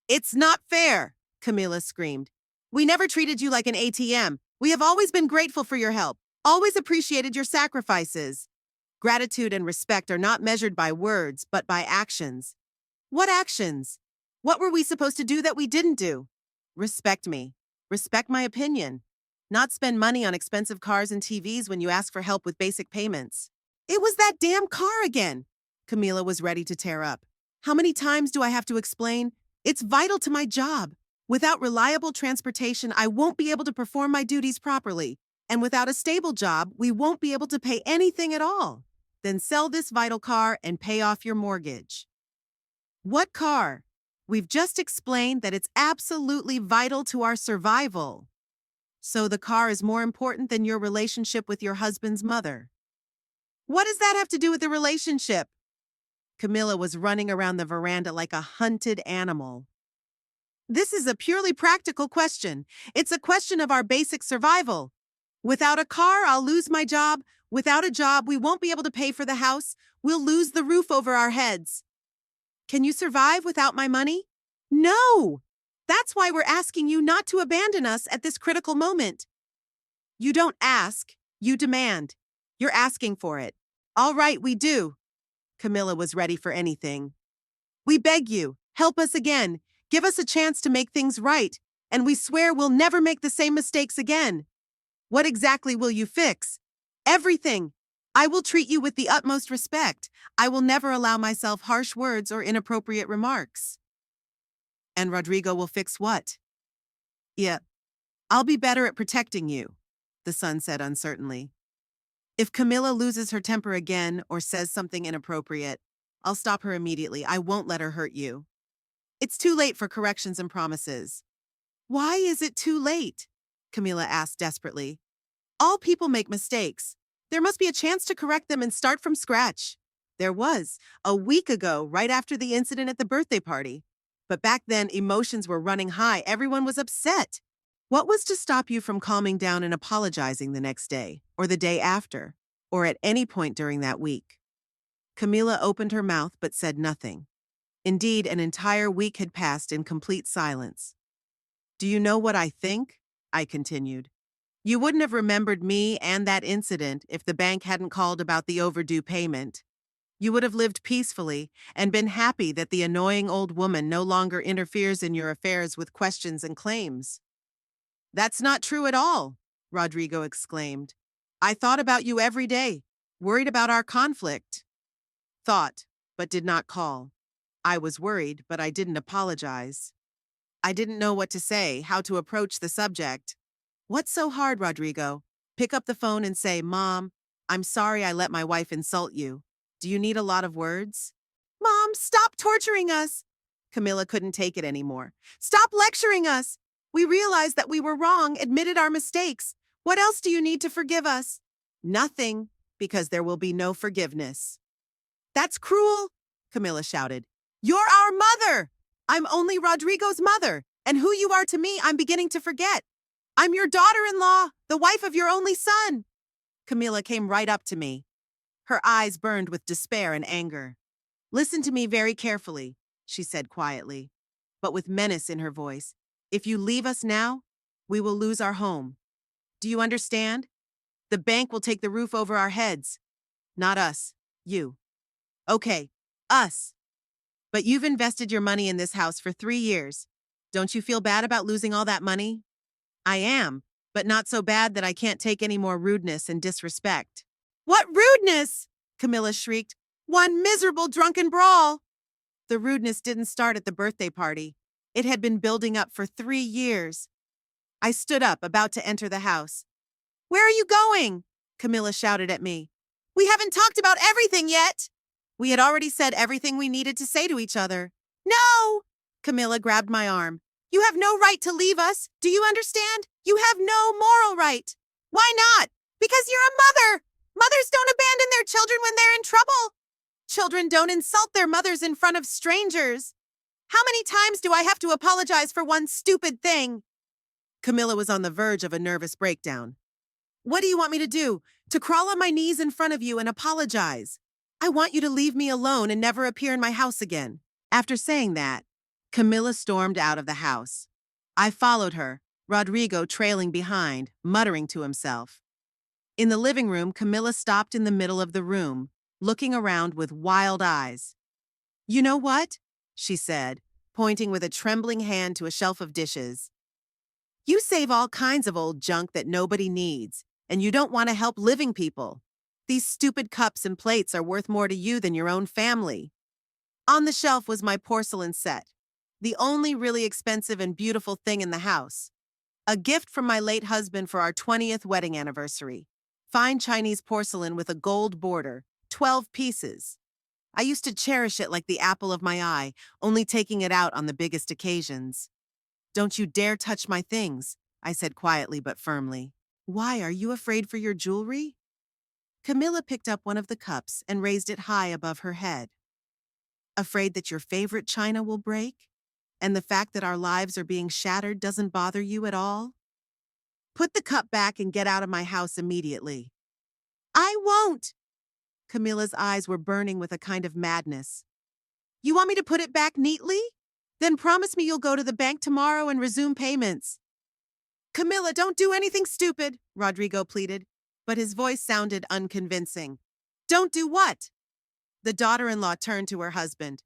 It's not fair, Camilla screamed. We never treated you like an ATM. We have always been grateful for your help, always appreciated your sacrifices. Gratitude and respect are not measured by words, but by actions. What actions? What were we supposed to do that we didn't do? Respect me. Respect my opinion. Not spend money on expensive cars and TVs when you ask for help with basic payments. It was that damn car again. Camilla was ready to tear up. How many times do I have to explain? It's vital to my job. Without reliable transportation, I won't be able to perform my duties properly. And without a stable job, we won't be able to pay anything at all. Then sell this vital car and pay off your mortgage. What car? We've just explained that it's absolutely vital to our survival. So the car is more important than your relationship with your husband's mother. What does that have to do with the relationship? Camilla was running around the veranda like a hunted animal. This is a purely practical question. It's a question of our basic survival. Without a car, I'll lose my job. Without a job, we won't be able to pay for the house. We'll lose the roof over our heads. Can you survive without my money? No! That's why we're asking you not to abandon us at this critical moment. You don't ask, you demand. You're asking for it. All right, we do. Camilla was ready for anything. We beg you, help us again. Give us a chance to make things right, and we swear we'll never make the same mistakes again. What exactly will you fix? Everything. I will treat you with the utmost respect. I will never allow myself harsh words or inappropriate remarks. And Rodrigo will fix what? Yeah, I'll be better at protecting you, the son said uncertainly. If Camilla loses her temper again or says something inappropriate, I'll stop her immediately. I won't let her hurt you. It's too late for corrections and promises. Why is it too late? Camilla asked desperately. All people make mistakes. There must be a chance to correct them and start from scratch. There was, a week ago, right after the incident at the birthday party. But back then, emotions were running high. Everyone was upset. What was to stop you from calming down and apologizing the next day, or the day after, or at any point during that week? Camilla opened her mouth but said nothing. Indeed, an entire week had passed in complete silence. Do you know what I think? I continued. You wouldn't have remembered me and that incident if the bank hadn't called about the overdue payment. You would have lived peacefully and been happy that the annoying old woman no longer interferes in your affairs with questions and claims. That's not true at all, Rodrigo exclaimed. I thought about you every day, worried about our conflict. Thought, but did not call. I was worried, but I didn't apologize. I didn't know what to say, how to approach the subject. What's so hard, Rodrigo? Pick up the phone and say, Mom, I'm sorry I let my wife insult you. Do you need a lot of words? Mom, stop torturing us. Camilla couldn't take it anymore. Stop lecturing us. We realized that we were wrong, admitted our mistakes. What else do you need to forgive us? Nothing, because there will be no forgiveness. That's cruel, Camilla shouted. You're our mother! I'm only Rodrigo's mother, and who you are to me I'm beginning to forget. I'm your daughter-in-law, the wife of your only son. Camilla came right up to me. Her eyes burned with despair and anger. Listen to me very carefully, she said quietly, but with menace in her voice. If you leave us now, we will lose our home. Do you understand? The bank will take the roof over our heads. Not us, you. Okay, us. But you've invested your money in this house for 3 years. Don't you feel bad about losing all that money? I am, but not so bad that I can't take any more rudeness and disrespect. What rudeness? Camilla shrieked. One miserable drunken brawl. The rudeness didn't start at the birthday party. It had been building up for 3 years. I stood up, about to enter the house. Where are you going? Camilla shouted at me. We haven't talked about everything yet. We had already said everything we needed to say to each other. No! Camilla grabbed my arm. You have no right to leave us. Do you understand? You have no moral right. Why not? Because you're a mother. Mothers don't abandon their children when they're in trouble. Children don't insult their mothers in front of strangers. How many times do I have to apologize for one stupid thing? Camilla was on the verge of a nervous breakdown. What do you want me to do? To crawl on my knees in front of you and apologize? I want you to leave me alone and never appear in my house again. After saying that, Camilla stormed out of the house. I followed her, Rodrigo trailing behind, muttering to himself. In the living room, Camilla stopped in the middle of the room, looking around with wild eyes. You know what? She said, pointing with a trembling hand to a shelf of dishes. You save all kinds of old junk that nobody needs, and you don't want to help living people. These stupid cups and plates are worth more to you than your own family. On the shelf was my porcelain set, the only really expensive and beautiful thing in the house. A gift from my late husband for our 20th wedding anniversary. Fine Chinese porcelain with a gold border, 12 pieces. I used to cherish it like the apple of my eye, only taking it out on the biggest occasions. Don't you dare touch my things, I said quietly but firmly. Why, are you afraid for your jewelry? Camilla picked up one of the cups and raised it high above her head. Afraid that your favorite china will break? And the fact that our lives are being shattered doesn't bother you at all? Put the cup back and get out of my house immediately. I won't! Camilla's eyes were burning with a kind of madness. You want me to put it back neatly? Then promise me you'll go to the bank tomorrow and resume payments. Camilla, don't do anything stupid, Rodrigo pleaded, but his voice sounded unconvincing. Don't do what? The daughter-in-law turned to her husband.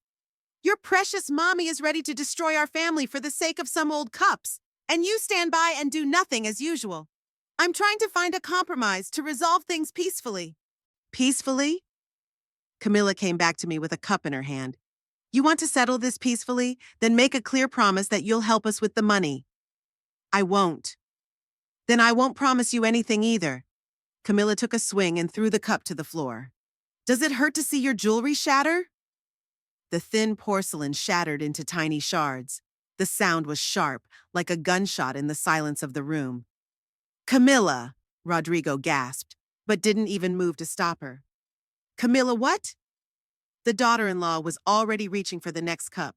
Your precious mommy is ready to destroy our family for the sake of some old cups, and you stand by and do nothing as usual. I'm trying to find a compromise to resolve things peacefully. Peacefully? Camilla came back to me with a cup in her hand. You want to settle this peacefully? Then make a clear promise that you'll help us with the money. I won't. Then I won't promise you anything either. Camilla took a swing and threw the cup to the floor. Does it hurt to see your jewelry shatter? The thin porcelain shattered into tiny shards. The sound was sharp, like a gunshot in the silence of the room. Camilla, Rodrigo gasped, but didn't even move to stop her. Camilla, what? The daughter-in-law was already reaching for the next cup.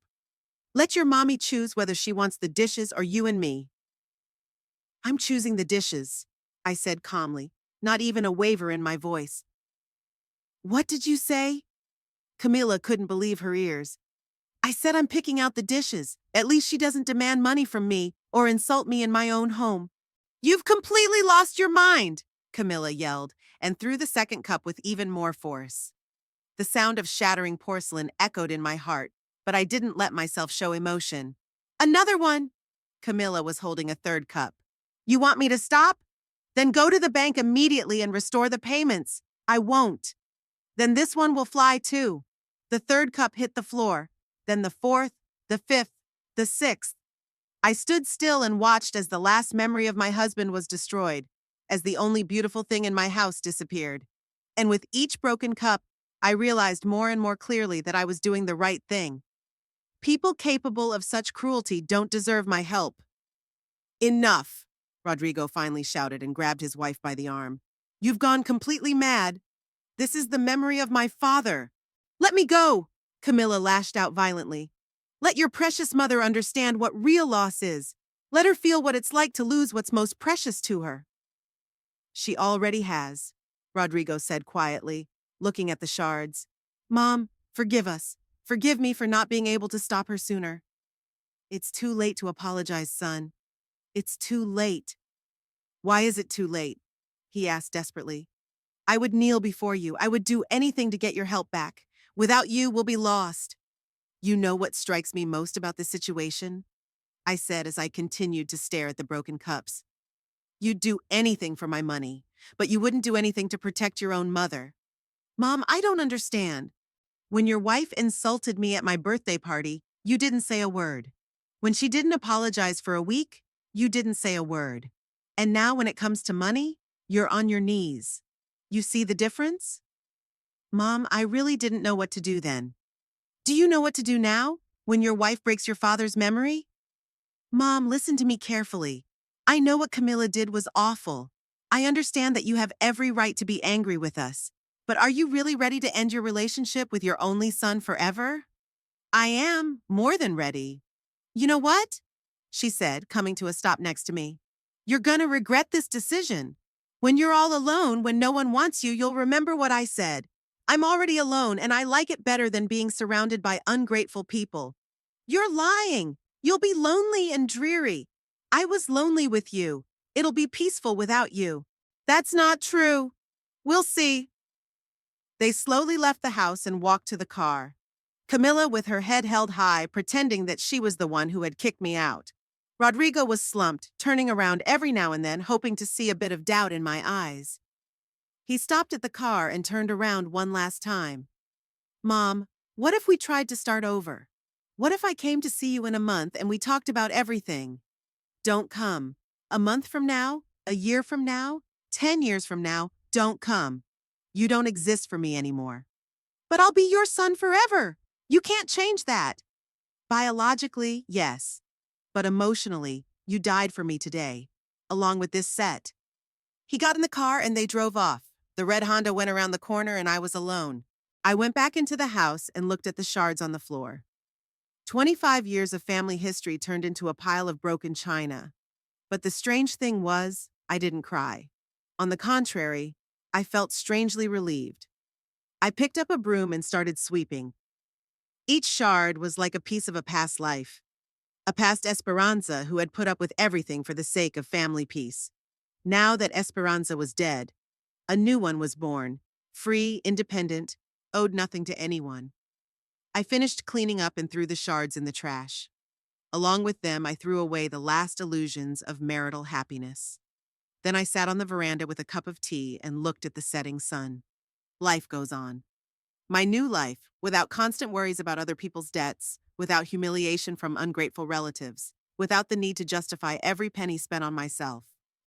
Let your mommy choose whether she wants the dishes or you and me. I'm choosing the dishes, I said calmly, not even a waver in my voice. What did you say? Camilla couldn't believe her ears. I said I'm picking out the dishes. At least she doesn't demand money from me or insult me in my own home. You've completely lost your mind, Camilla yelled, and threw the second cup with even more force. The sound of shattering porcelain echoed in my heart, but I didn't let myself show emotion. Another one! Camilla was holding a third cup. You want me to stop? Then go to the bank immediately and restore the payments. I won't. Then this one will fly too. The third cup hit the floor, then the fourth, the fifth, the sixth. I stood still and watched as the last memory of my husband was destroyed, as the only beautiful thing in my house disappeared. And with each broken cup, I realized more and more clearly that I was doing the right thing. People capable of such cruelty don't deserve my help. Enough, Rodrigo finally shouted and grabbed his wife by the arm. You've gone completely mad. This is the memory of my father. Let me go, Camilla lashed out violently. Let your precious mother understand what real loss is. Let her feel what it's like to lose what's most precious to her. She already has, Rodrigo said quietly, looking at the shards. Mom, forgive us. Forgive me for not being able to stop her sooner. It's too late to apologize, son. It's too late. Why is it too late? He asked desperately. I would kneel before you. I would do anything to get your help back. Without you, we'll be lost. You know what strikes me most about this situation? I said as I continued to stare at the broken cups. You'd do anything for my money, but you wouldn't do anything to protect your own mother. Mom, I don't understand. When your wife insulted me at my birthday party, you didn't say a word. When she didn't apologize for a week, you didn't say a word. And now when it comes to money, you're on your knees. You see the difference? Mom, I really didn't know what to do then. Do you know what to do now, when your wife breaks your father's memory? Mom, listen to me carefully. I know what Camilla did was awful. I understand that you have every right to be angry with us. But are you really ready to end your relationship with your only son forever? I am, more than ready. You know what? She said, coming to a stop next to me. You're gonna regret this decision. When you're all alone, when no one wants you, you'll remember what I said. I'm already alone, and I like it better than being surrounded by ungrateful people. You're lying. You'll be lonely and dreary. I was lonely with you. It'll be peaceful without you. That's not true. We'll see. They slowly left the house and walked to the car. Camilla with her head held high, pretending that she was the one who had kicked me out. Rodrigo was slumped, turning around every now and then, hoping to see a bit of doubt in my eyes. He stopped at the car and turned around one last time. Mom, what if we tried to start over? What if I came to see you in a month and we talked about everything? Don't come. A month from now, a year from now, 10 years from now, don't come. You don't exist for me anymore. But I'll be your son forever. You can't change that. Biologically, yes. But emotionally, you died for me today, along with this set. He got in the car and they drove off. The red Honda went around the corner and I was alone. I went back into the house and looked at the shards on the floor. 25 years of family history turned into a pile of broken china. But the strange thing was, I didn't cry. On the contrary, I felt strangely relieved. I picked up a broom and started sweeping. Each shard was like a piece of a past life, a past Esperanza who had put up with everything for the sake of family peace. Now that Esperanza was dead, a new one was born, free, independent, owed nothing to anyone. I finished cleaning up and threw the shards in the trash. Along with them, I threw away the last illusions of marital happiness. Then I sat on the veranda with a cup of tea and looked at the setting sun. Life goes on. My new life, without constant worries about other people's debts, without humiliation from ungrateful relatives, without the need to justify every penny spent on myself.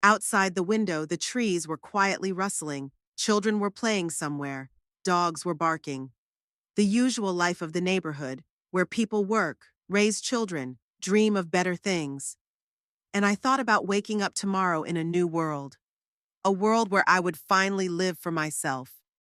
Outside the window, the trees were quietly rustling, children were playing somewhere, dogs were barking. The usual life of the neighborhood, where people work, raise children, dream of better things. And I thought about waking up tomorrow in a new world. A world where I would finally live for myself.